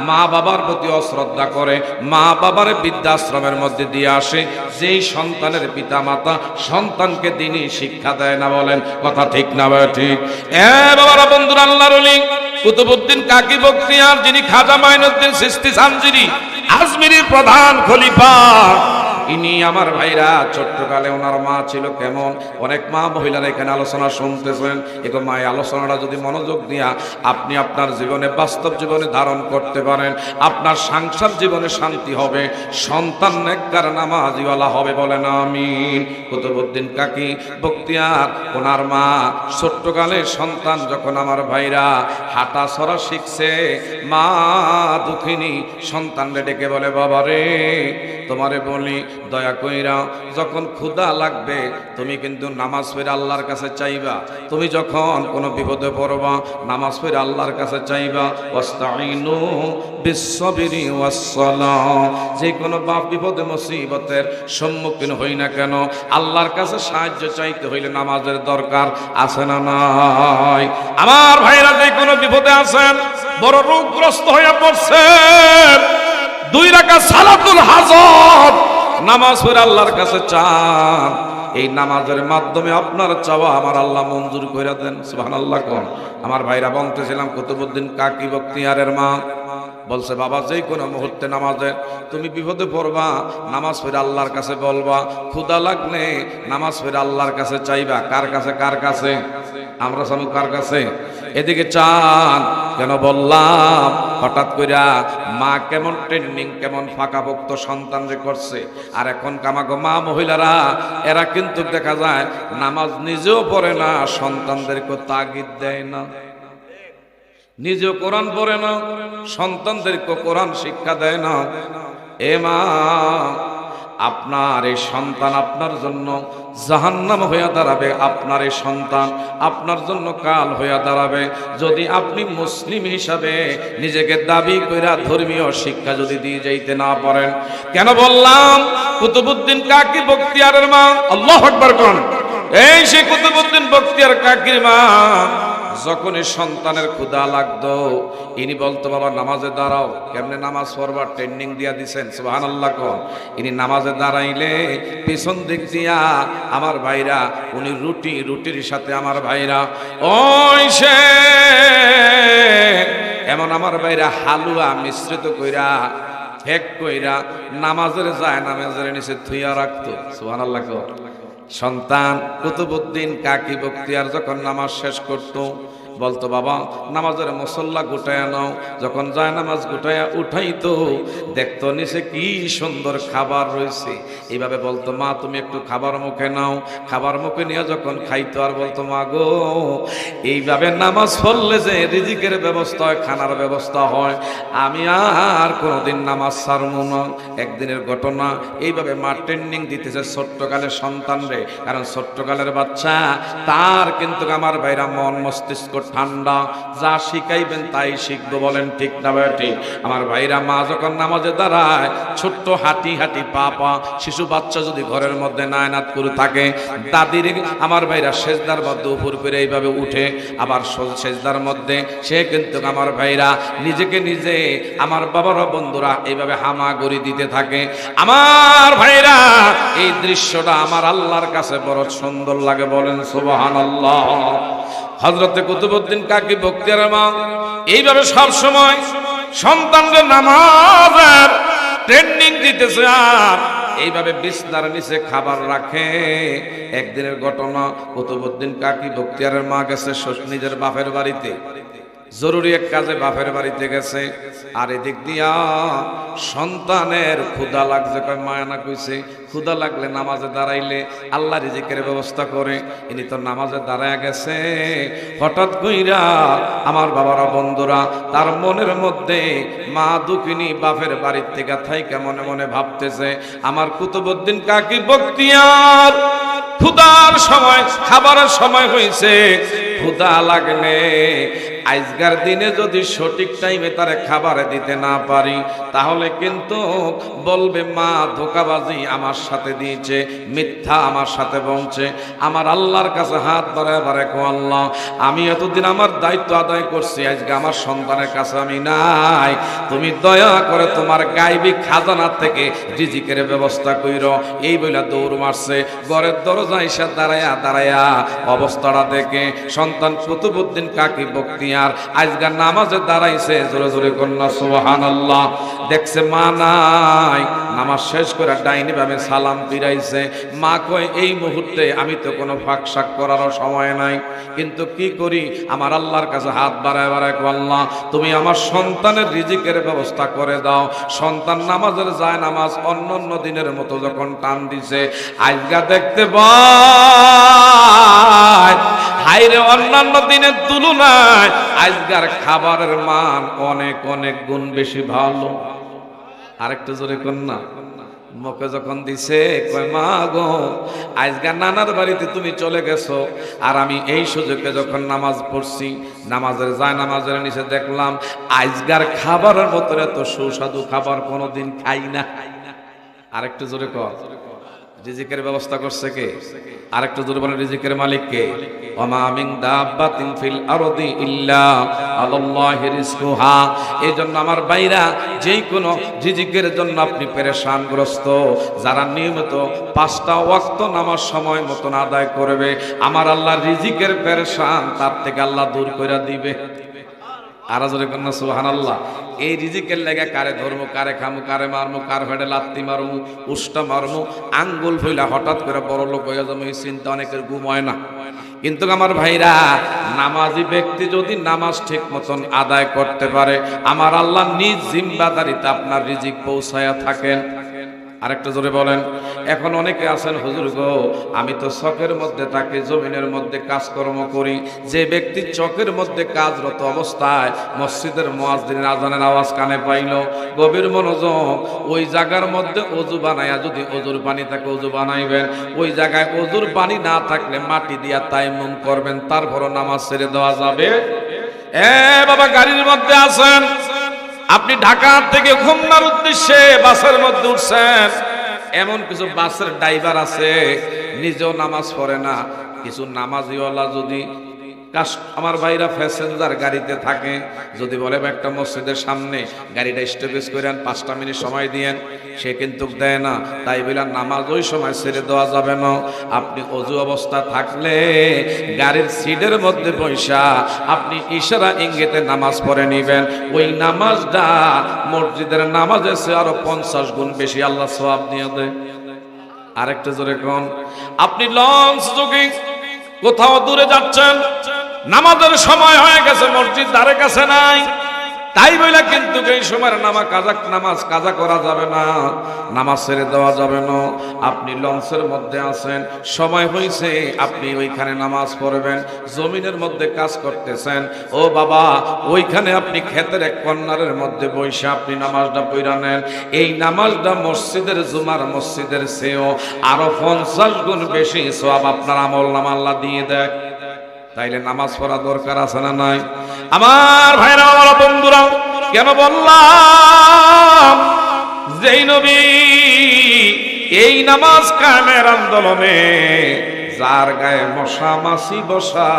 মা বাবার প্রতি অশ্রদ্ধা করে, মা বাবার বৃদ্ধাশ্রমের মধ্যে দিয়ে আসে। যেই সন্তানের পিতা মাতা সন্তানকে দিনই শিক্ষা দেয় না, বলেন কথা ঠিক না ঠিক? বাবারা বন্ধুরা, আল্লাহর ওলি কুতুবউদ্দিন কাকি বখতিয়ার, যিনি খাজা মাইনুদ্দিন চিশতি জাঞ্জিরি আজমিরির প্রধান খলিফা, ইনি আমার ভাইরা ছোট্টকালে ওনার মা ছিল কেমন। অনেক মা মহিলারা এখানে আলোচনা শুনতেছেন, এগো মা, এই আলোচনাটা যদি মনোযোগ দিয়া আপনি আপনার জীবনে, বাস্তব জীবনে ধারণ করতে পারেন, আপনার সংসার জীবনে শান্তি হবে, সন্তান নেককার নামাজিওয়ালা হবে, বলেন আমিন। কুতুবউদ্দিন কাকি বখতিয়ার, ওনার মা ছোট্টকালে সন্তান যখন আমার ভাইরা হাঁটা চলা শিখছে, মা দুঃখিনী সন্তানরে ডেকে বলে, বাবা রে, তোমারে বলি দয়া কইরা যখন ক্ষুধা লাগবে তুমি কিন্তু নামাজ পড়ে আল্লাহর কাছে চাইবা। তুমি যখন কোনো বিপদে পড়বা নামাজ পড়ে আল্লাহর কাছে চাইবা। ওয়াস্তাইনু বিসসবিরি ওয়াসসালাহ। যে কোনো বিপদে মুসিবতের সম্মুখীন হই না কেন, আল্লাহর কাছে সাহায্য চাইতে হইলে নামাজের দরকার আছে না নাই? আমার ভাইরা, যে কোনো বিপদে আছেন, বড় রোগগ্রস্ত হয়ে পড়ছেন, 2 রাকাত সালাতুল হাজত নামাজ পড়ে আল্লাহর কাছে চান। এই নামাজের মাধ্যমে আপনার চাওয়া আমার আল্লাহ মঞ্জুর করে দেন। সুবহানাল্লাহ কোন? আমার ভাইরা বলতেছিলাম কুতুবউদ্দিন কাকি বখতিয়ারের মা বলছে বাবা যেই কোনো মুহূর্তে নামাজে তুমি বিপদে পড়বা, নামাজ পড়ে আল্লাহর কাছে বলবা, ক্ষুধা লাগলে নামাজ পড়ে আল্লাহর কাছে চাইবা। কার কাছে? কার কাছে? আমরা সামু কার কাছে? এদিকে চান কেন বললাম, হঠাৎ কইরা মা কেমন ট্রেনিং, কেমন ফাঁকাভুক্ত সন্তানরে করছে। আর এখন কামাগো মা মহিলারা এরা কিন্তু দেখা যায় নামাজ নিজেও পড়ে না, সন্তানদেরকে তাগিদ দেয় না, নিজেও কোরআন পড়ে না, সন্তানদেরকে কোরআন শিক্ষা দেয় না। এ মা, আপনার এই সন্তান আপনার জন্য জাহান্নাম হইয়া দাঁড়াবে, আপনার এই সন্তান আপনার জন্য কাল হইয়া দাঁড়াবে যদি আপনি মুসলিম হিসাবে নিজেকে দাবি কইরা ধর্মীয় শিক্ষা যদি দিয়ে যাইতে না পারেন। কেন বললাম? কুতুবউদ্দিন কাকি বখতিয়ারের মা, আল্লাহু আকবার কোন, এই সেই কুতুবউদ্দিন বখতিয়ার কাকির মা যখনই সন্তানের ক্ষুধা লাগতো ইনি বলতো বাবা নামাজে দাঁড়াও। কেমনে নামাজ পড়বার ট্রেনিং দিয়া দিছেন, সুবহানাল্লাহ কোন। ইনি নামাজে দাঁড়াইলে পিছন দিক দিয়া আমার ভাইরা, উনি রুটির সাথে আমার ভাইরা ওই সে এমন আমার ভাইরা হালুয়া মিশ্রিত কইরা হেক কইরা নামাজের যায় নামাজের নিচে থুইয়া রাখতো, সুবহানাল্লাহ কোন। সন্তান কুতুবউদ্দিন কাকি বখতিয়ার যখন নামাজ শেষ করতো বলতো বাবা নামাজের মুসল্লা গুটায়া নাও। যখন যায় নামাজ গুটায়া উঠাইতো দেখতো নিচে কি সুন্দর খাবার রয়েছে, এইভাবে বলতো মা তুমি একটু খাবার মুখে নাও। খাবার মুখে নিয়ে যখন খাইতো আর বলতো মা গো এইভাবে নামাজ পড়লে যে রিজিকের ব্যবস্থা হয়, খানার ব্যবস্থা হয়, আমি আর কোনোদিন নামাজ ছাড়বো না। একদিনের ঘটনা, এইভাবে মা ট্রেনিং দিতেছে ছোট্টকালের সন্তানরে, কারণ ছোট্টকালের বাচ্চা তার কিন্তু আমার ভাইরা মন মস্তিষ্ক ঠান্ডা, যা শিখাইবেন তাই শিখবো, বলেন ঠিক না বেটি? আমার ভাইরা মা যখন নামাজে দাঁড়ায় ছোট্ট হাঁটি হাঁটি পা পা শিশু বাচ্চা যদি ঘরের মধ্যে নায়নাত করে থাকে, দাদির আমার ভাইরা সেজদার মধ্যে উপর করে এইভাবে উঠে, আবার সেজদার মধ্যে সে কিন্তু আমার ভাইরা নিজেকে নিজে আমার বাবারা বন্ধুরা এইভাবে হামাগুড়ি দিতে থাকে। আমার ভাইরা এই দৃশ্যটা আমার আল্লাহর কাছে বড় সুন্দর লাগে, বলেন সুবহানাল্লাহ। হযরতে কুতুবউদ্দিন কাকি বখতিয়ারের মা এইভাবে সব সময় সন্তানদের নামাজের ট্রেনিং দিতেছে আর এইভাবে বিছনার নিচে খাবার রাখে। একদিনের ঘটনা, কুতুবউদ্দিন কাকি বখতিয়ারের মা গেছে নিজের বাপের বাড়িতে, জরুরি এক কাজে বাপের বাড়িতে গেছে। আর এদিক দিয়া সন্তানের ক্ষুধা লাগছে, কয় মায়ানা কইছে ক্ষুধা লাগলে নামাজে দাঁড়াইলে আল্লাহ রিজিকের ব্যবস্থা করে। ইনি তো নামাজে দাঁড়ায় গেছে, হঠাৎ কইরা আমার বাবারা বন্ধুরা তার মনের মধ্যে মা দুঃখিনী বাপের বাড়ির থেকে থাইকা মনে মনে ভাবতেছে আমার কুতুবউদ্দিন কাকি বখতিয়ার ক্ষুধার সময়, খাবারের সময় হয়েছে, ক্ষুধা লাগলে আজকের দিনে যদি সঠিক টাইমে তারে খাবার দিতে না পারি তাহলে কিন্তু বলবে মা ধোকাবাজি আমার সাথে দিয়েছে, মিথ্যা আমার সাথে বলছে। আমার আল্লাহর কাছে হাত বাড়ায় বাড়ায় কো আল্লাহ আমি এতদিন আমার দায়িত্ব আদায় করছি, আজকে আমার সন্তানের কাছে আমি নাই, তুমি দয়া করে তোমার গায়বী খাজানা থেকে রিজিকের ব্যবস্থা কইরো। এই বইলা দৌড় মারছে, ঘরের দরজায় এসে দাঁড়ায়া অবস্থাটা দেখে সন্তান কুতুবউদ্দিন কাকি বখতিয়ার আজকে নামাজে দাঁড়াইছে, জোরে জোরে কন্যা সুবহানাল্লাহ। দেখছে মা নাই, নামাজ শেষ করে ডাইনি ভাবে সালাম ফিরাইছে। মা কয় এই মুহূর্তে আমি তো কোনো ফাঁকশাক করারও সময় নাই, কিন্তু কি করি আমার আল্লাহর কাছে হাত বাড়ায় বাড়ায় কয় আল্লাহ তুমি আমার সন্তানের রিজিকের ব্যবস্থা করে দাও। সন্তান নামাজের যায় নামাজ অন্য দিনের মতো যখন টান দিছে, আজকে দেখতে পাই হাইরে অন্যান্য দিনের তুলনায় আজকের খাবারের মান অনেক অনেক গুণ বেশি ভালো। আরেকটু জোরে কন্যা মুখে যখন দিছে কয় মা গো আজকে নানার বাড়িতে তুমি চলে গেছো, আর আমি এই সুযোগে যখন নামাজ পড়ছি নামাজের যায় নামাজের নিচে দেখলাম আজকের খাবারের মতো এত সুস্বাদু খাবার কোনোদিন খাই না। আরেকটু জোরে কর, রিজিকের ব্যবস্থা করছে কে? আরেকটু জোরে বলেন রিজিকের মালিক কে? ওমা মিন দাব্বাতিন ফিল আরদি ইল্লা আল্লাহি রিজকুহা। এইজন্য আমার ভাইরা যেই কোনো রিজিকের জন্য আপনি পেরেশানগ্রস্ত, যারা নিয়মিত 5টা ওয়াক্ত নামাজ সময় মতন আদায় করবে আমার আল্লাহ রিজিকের পেরেশান তার থেকে আল্লাহ দূর করে দিবে। আর জোরে কন্যা সুবহানাল্লাহ। এই রিজিকের লেগে কারে ধরমু, কারে খামু, কারে মারমু, কার ফেডে লাত্তি মারমু, উষ্টা মারমু, আঙ্গুল ফইলা হঠাৎ করে বড় লোক হয়ে যাবো, এই চিন্তা অনেকের ঘুম হয় না। কিন্তু আমার ভাইরা, নামাজি ব্যক্তি যদি নামাজ ঠিক মতন আদায় করতে পারে, আমার আল্লাহ নিজ জিম্মাদারিতে আপনার রিজিক পৌঁছায়া থাকেন। আরেকটা জোরে বলেন। এখন অনেকে আছেন, হুজুর গো আমি তো চকের মধ্যে থাকি, জমিনের মধ্যে কাজকর্ম করি। যে ব্যক্তি চকের মধ্যে কাজরত অবস্থায় মসজিদের মুয়াজ্জিনের আজানের আওয়াজ কানে পাইল, গভীর মনোযোগ, ওই জায়গার মধ্যে অজু বানায়া, যদি অজুর পানি থাকে অজু বানাইবেন, ওই জায়গায় অজুর পানি না থাকলে মাটি দিয়া তায়াম্মুম করবেন, তারপরও নামাজ ছেড়ে দেওয়া যাবে। বাবা গাড়ির মধ্যে আছেন, আপনি ঢাকা থেকে খুলনার উদ্দেশ্যে বাসের মধ্যে উঠছেন, এমন কিছু বাসের ড্রাইভার আছে নিজেও নামাজ পড়ে না। কিছু নামাজিওয়ালা যদি আমার ভাইরা প্যাসেঞ্জার গাড়িতে থাকে, যদি বলে একটা মসজিদের সামনে গাড়িটা স্টপেজ করেন, 5টা মিনিট সময় দিয়েন, সে কিন্তু দেয় না। তাই বলে নামাজ ওই সময় ছেড়ে দেওয়া যাবে না। আপনি অজু অবস্থা থাকলে গাড়ির সিটের মধ্যে বসা আপনি ইশারা ইঙ্গিতে নামাজ পড়ে নিবেন। ওই নামাজটা মসজিদের নামাজের চেয়ে আরো 50 গুণ বেশি আল্লাহ সওয়াব দিয়ে দেয়। আরেকটা জোরে কোন, আপনি লঞ্চ যোগে কোথাও দূরে যাচ্ছেন, নামাজের সময় হয়ে গেছে, মসজিদ ধারে কাছে নাই, তাই বলে কিন্তু এই সময়ের নামাজ কাজা করা যাবে না, নামাজ ছেড়ে দেওয়া যাবে না। আপনি লঞ্চের মধ্যে আছেন, সময় হয়েছে, আপনি ওইখানে নামাজ পড়বেন, জমিনের মধ্যে কাজ করতেছেন, ও বাবা ওইখানে আপনি ক্ষেতের এক কর্নারের মধ্যে বসে আপনি নামাজটা পড়া নেন। এই নামাজটা মসজিদের জুমার মসজিদের চেয়েও আরো 50 গুণ বেশি সওয়াব আপনার আমলনামা আল্লাহ দিয়ে দেয়। তাইলে নামাজ পড়া দরকার আছে না নাই? আমার ভাইরা, আমার বন্ধুরা, কেন বললাম যেই নবী এই নামাজ কায়েমের আন্দোলনে যার গায়ে মশা মাছি বসা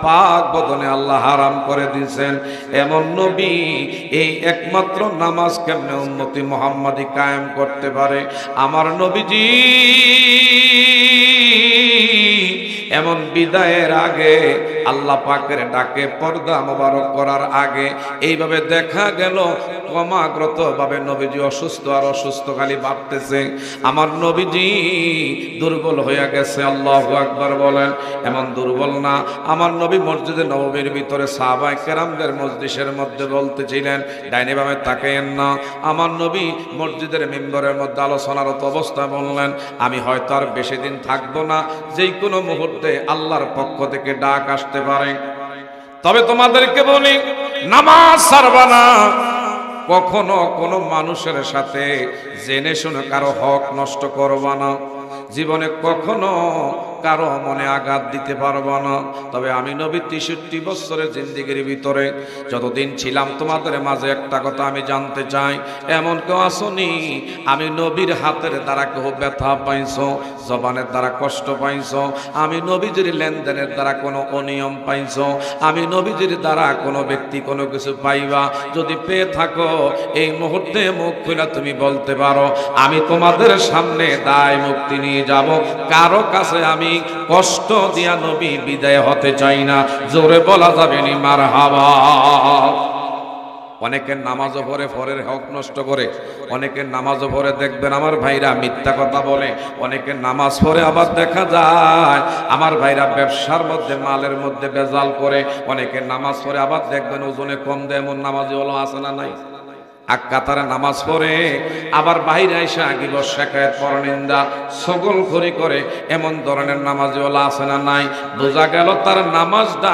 পাক বদনে আল্লাহ হারাম করে দিয়েছেন, এমন নবী এই একমাত্র নামাজ কেমনে উম্মতি মুহাম্মাদি কায়েম করতে পারে? আমার নবীজি এমন বিদায়ের আগে, আল্লাহ পাকের ডাকে পর্দা মোবারক করার আগে এইভাবে দেখা গেল ক্রমাগত ভাবে নবীজি অসুস্থ আর অসুস্থ খালি ভাবতেছে। আমার নবীজি দুর্বল হয়ে গেছে। আল্লাহু আকবার বলেন। এমন দুর্বল না, আমার নবী মসজিদে নববীর ভিতরে সাহাবায়ে কেরামদের মজলিসের মধ্যে বলতেছিলেন, ডাইনে বামে তাকায়েন না। আমার নবী মসজিদের মিম্বরের মধ্যে আলোচনারত অবস্থায় বললেন, আমি হয়তো আর বেশি দিন থাকবো না, যেই কোনো মুহূর্তে আল্লাহর পক্ষ থেকে ডাক আসতে পারে। তবে তোমাদেরকে বলি, নামাজ ছাড়বা না। কখনো কোনো মানুষের সাথে জেনে শুনে কারো হক নষ্ট করবা না। জীবনে কখনো কারো মনে আঘাত দিতে পারবো না। তবে আমি নবী 63 বছরের জিন্দেগির ভিতরে যতদিন ছিলাম, তোমাদের মাঝে একটা কথা আমি জানতে চাই, এমন কেউ আসনি আমি নবীর হাতের দ্বারা কেউ ব্যথা পাইছো, জবানের দ্বারা কষ্ট পাইছো, আমি নবীজির লেনদেনের দ্বারা কোনো অনিয়ম পাইছো, আমি নবীজির দ্বারা কোনো ব্যক্তি কোনো কিছু পাইবা যদি পেয়ে থাকো, এই মুহূর্তে মুখ খুলে তুমি বলতে পারো, আমি তোমাদের সামনে দায় মুক্তি নিয়ে যাব। কারো কাছে আমি কষ্ট দিয়া নবী বিদায় হতে চাই না। জোরে বলা যাবে নি মারহাবা। অনেকের নামাজও পড়ে পরের হক নষ্ট করে, অনেকের নামাজও পড়ে দেখবেন আমার ভাইরা মিথ্যা কথা বলে, অনেকের নামাজ পড়ে আবার দেখা যায় আমার ভাইরা ব্যবসার মধ্যে মালের মধ্যে বেজাল করে, অনেকের নামাজ পড়ে আবার দেখবেন ওজনে কম দেয়, এমন নামাজি হলো আছে না নাই? এক কাতারে নামাজ পড়ে আবার বাইরে এসে গিব শেখায়ত পরনিন্দা সগল করে এমন ধরনের নামাজিওয়ালা আছে না নাই? বোঝা গেল তার নামাজটা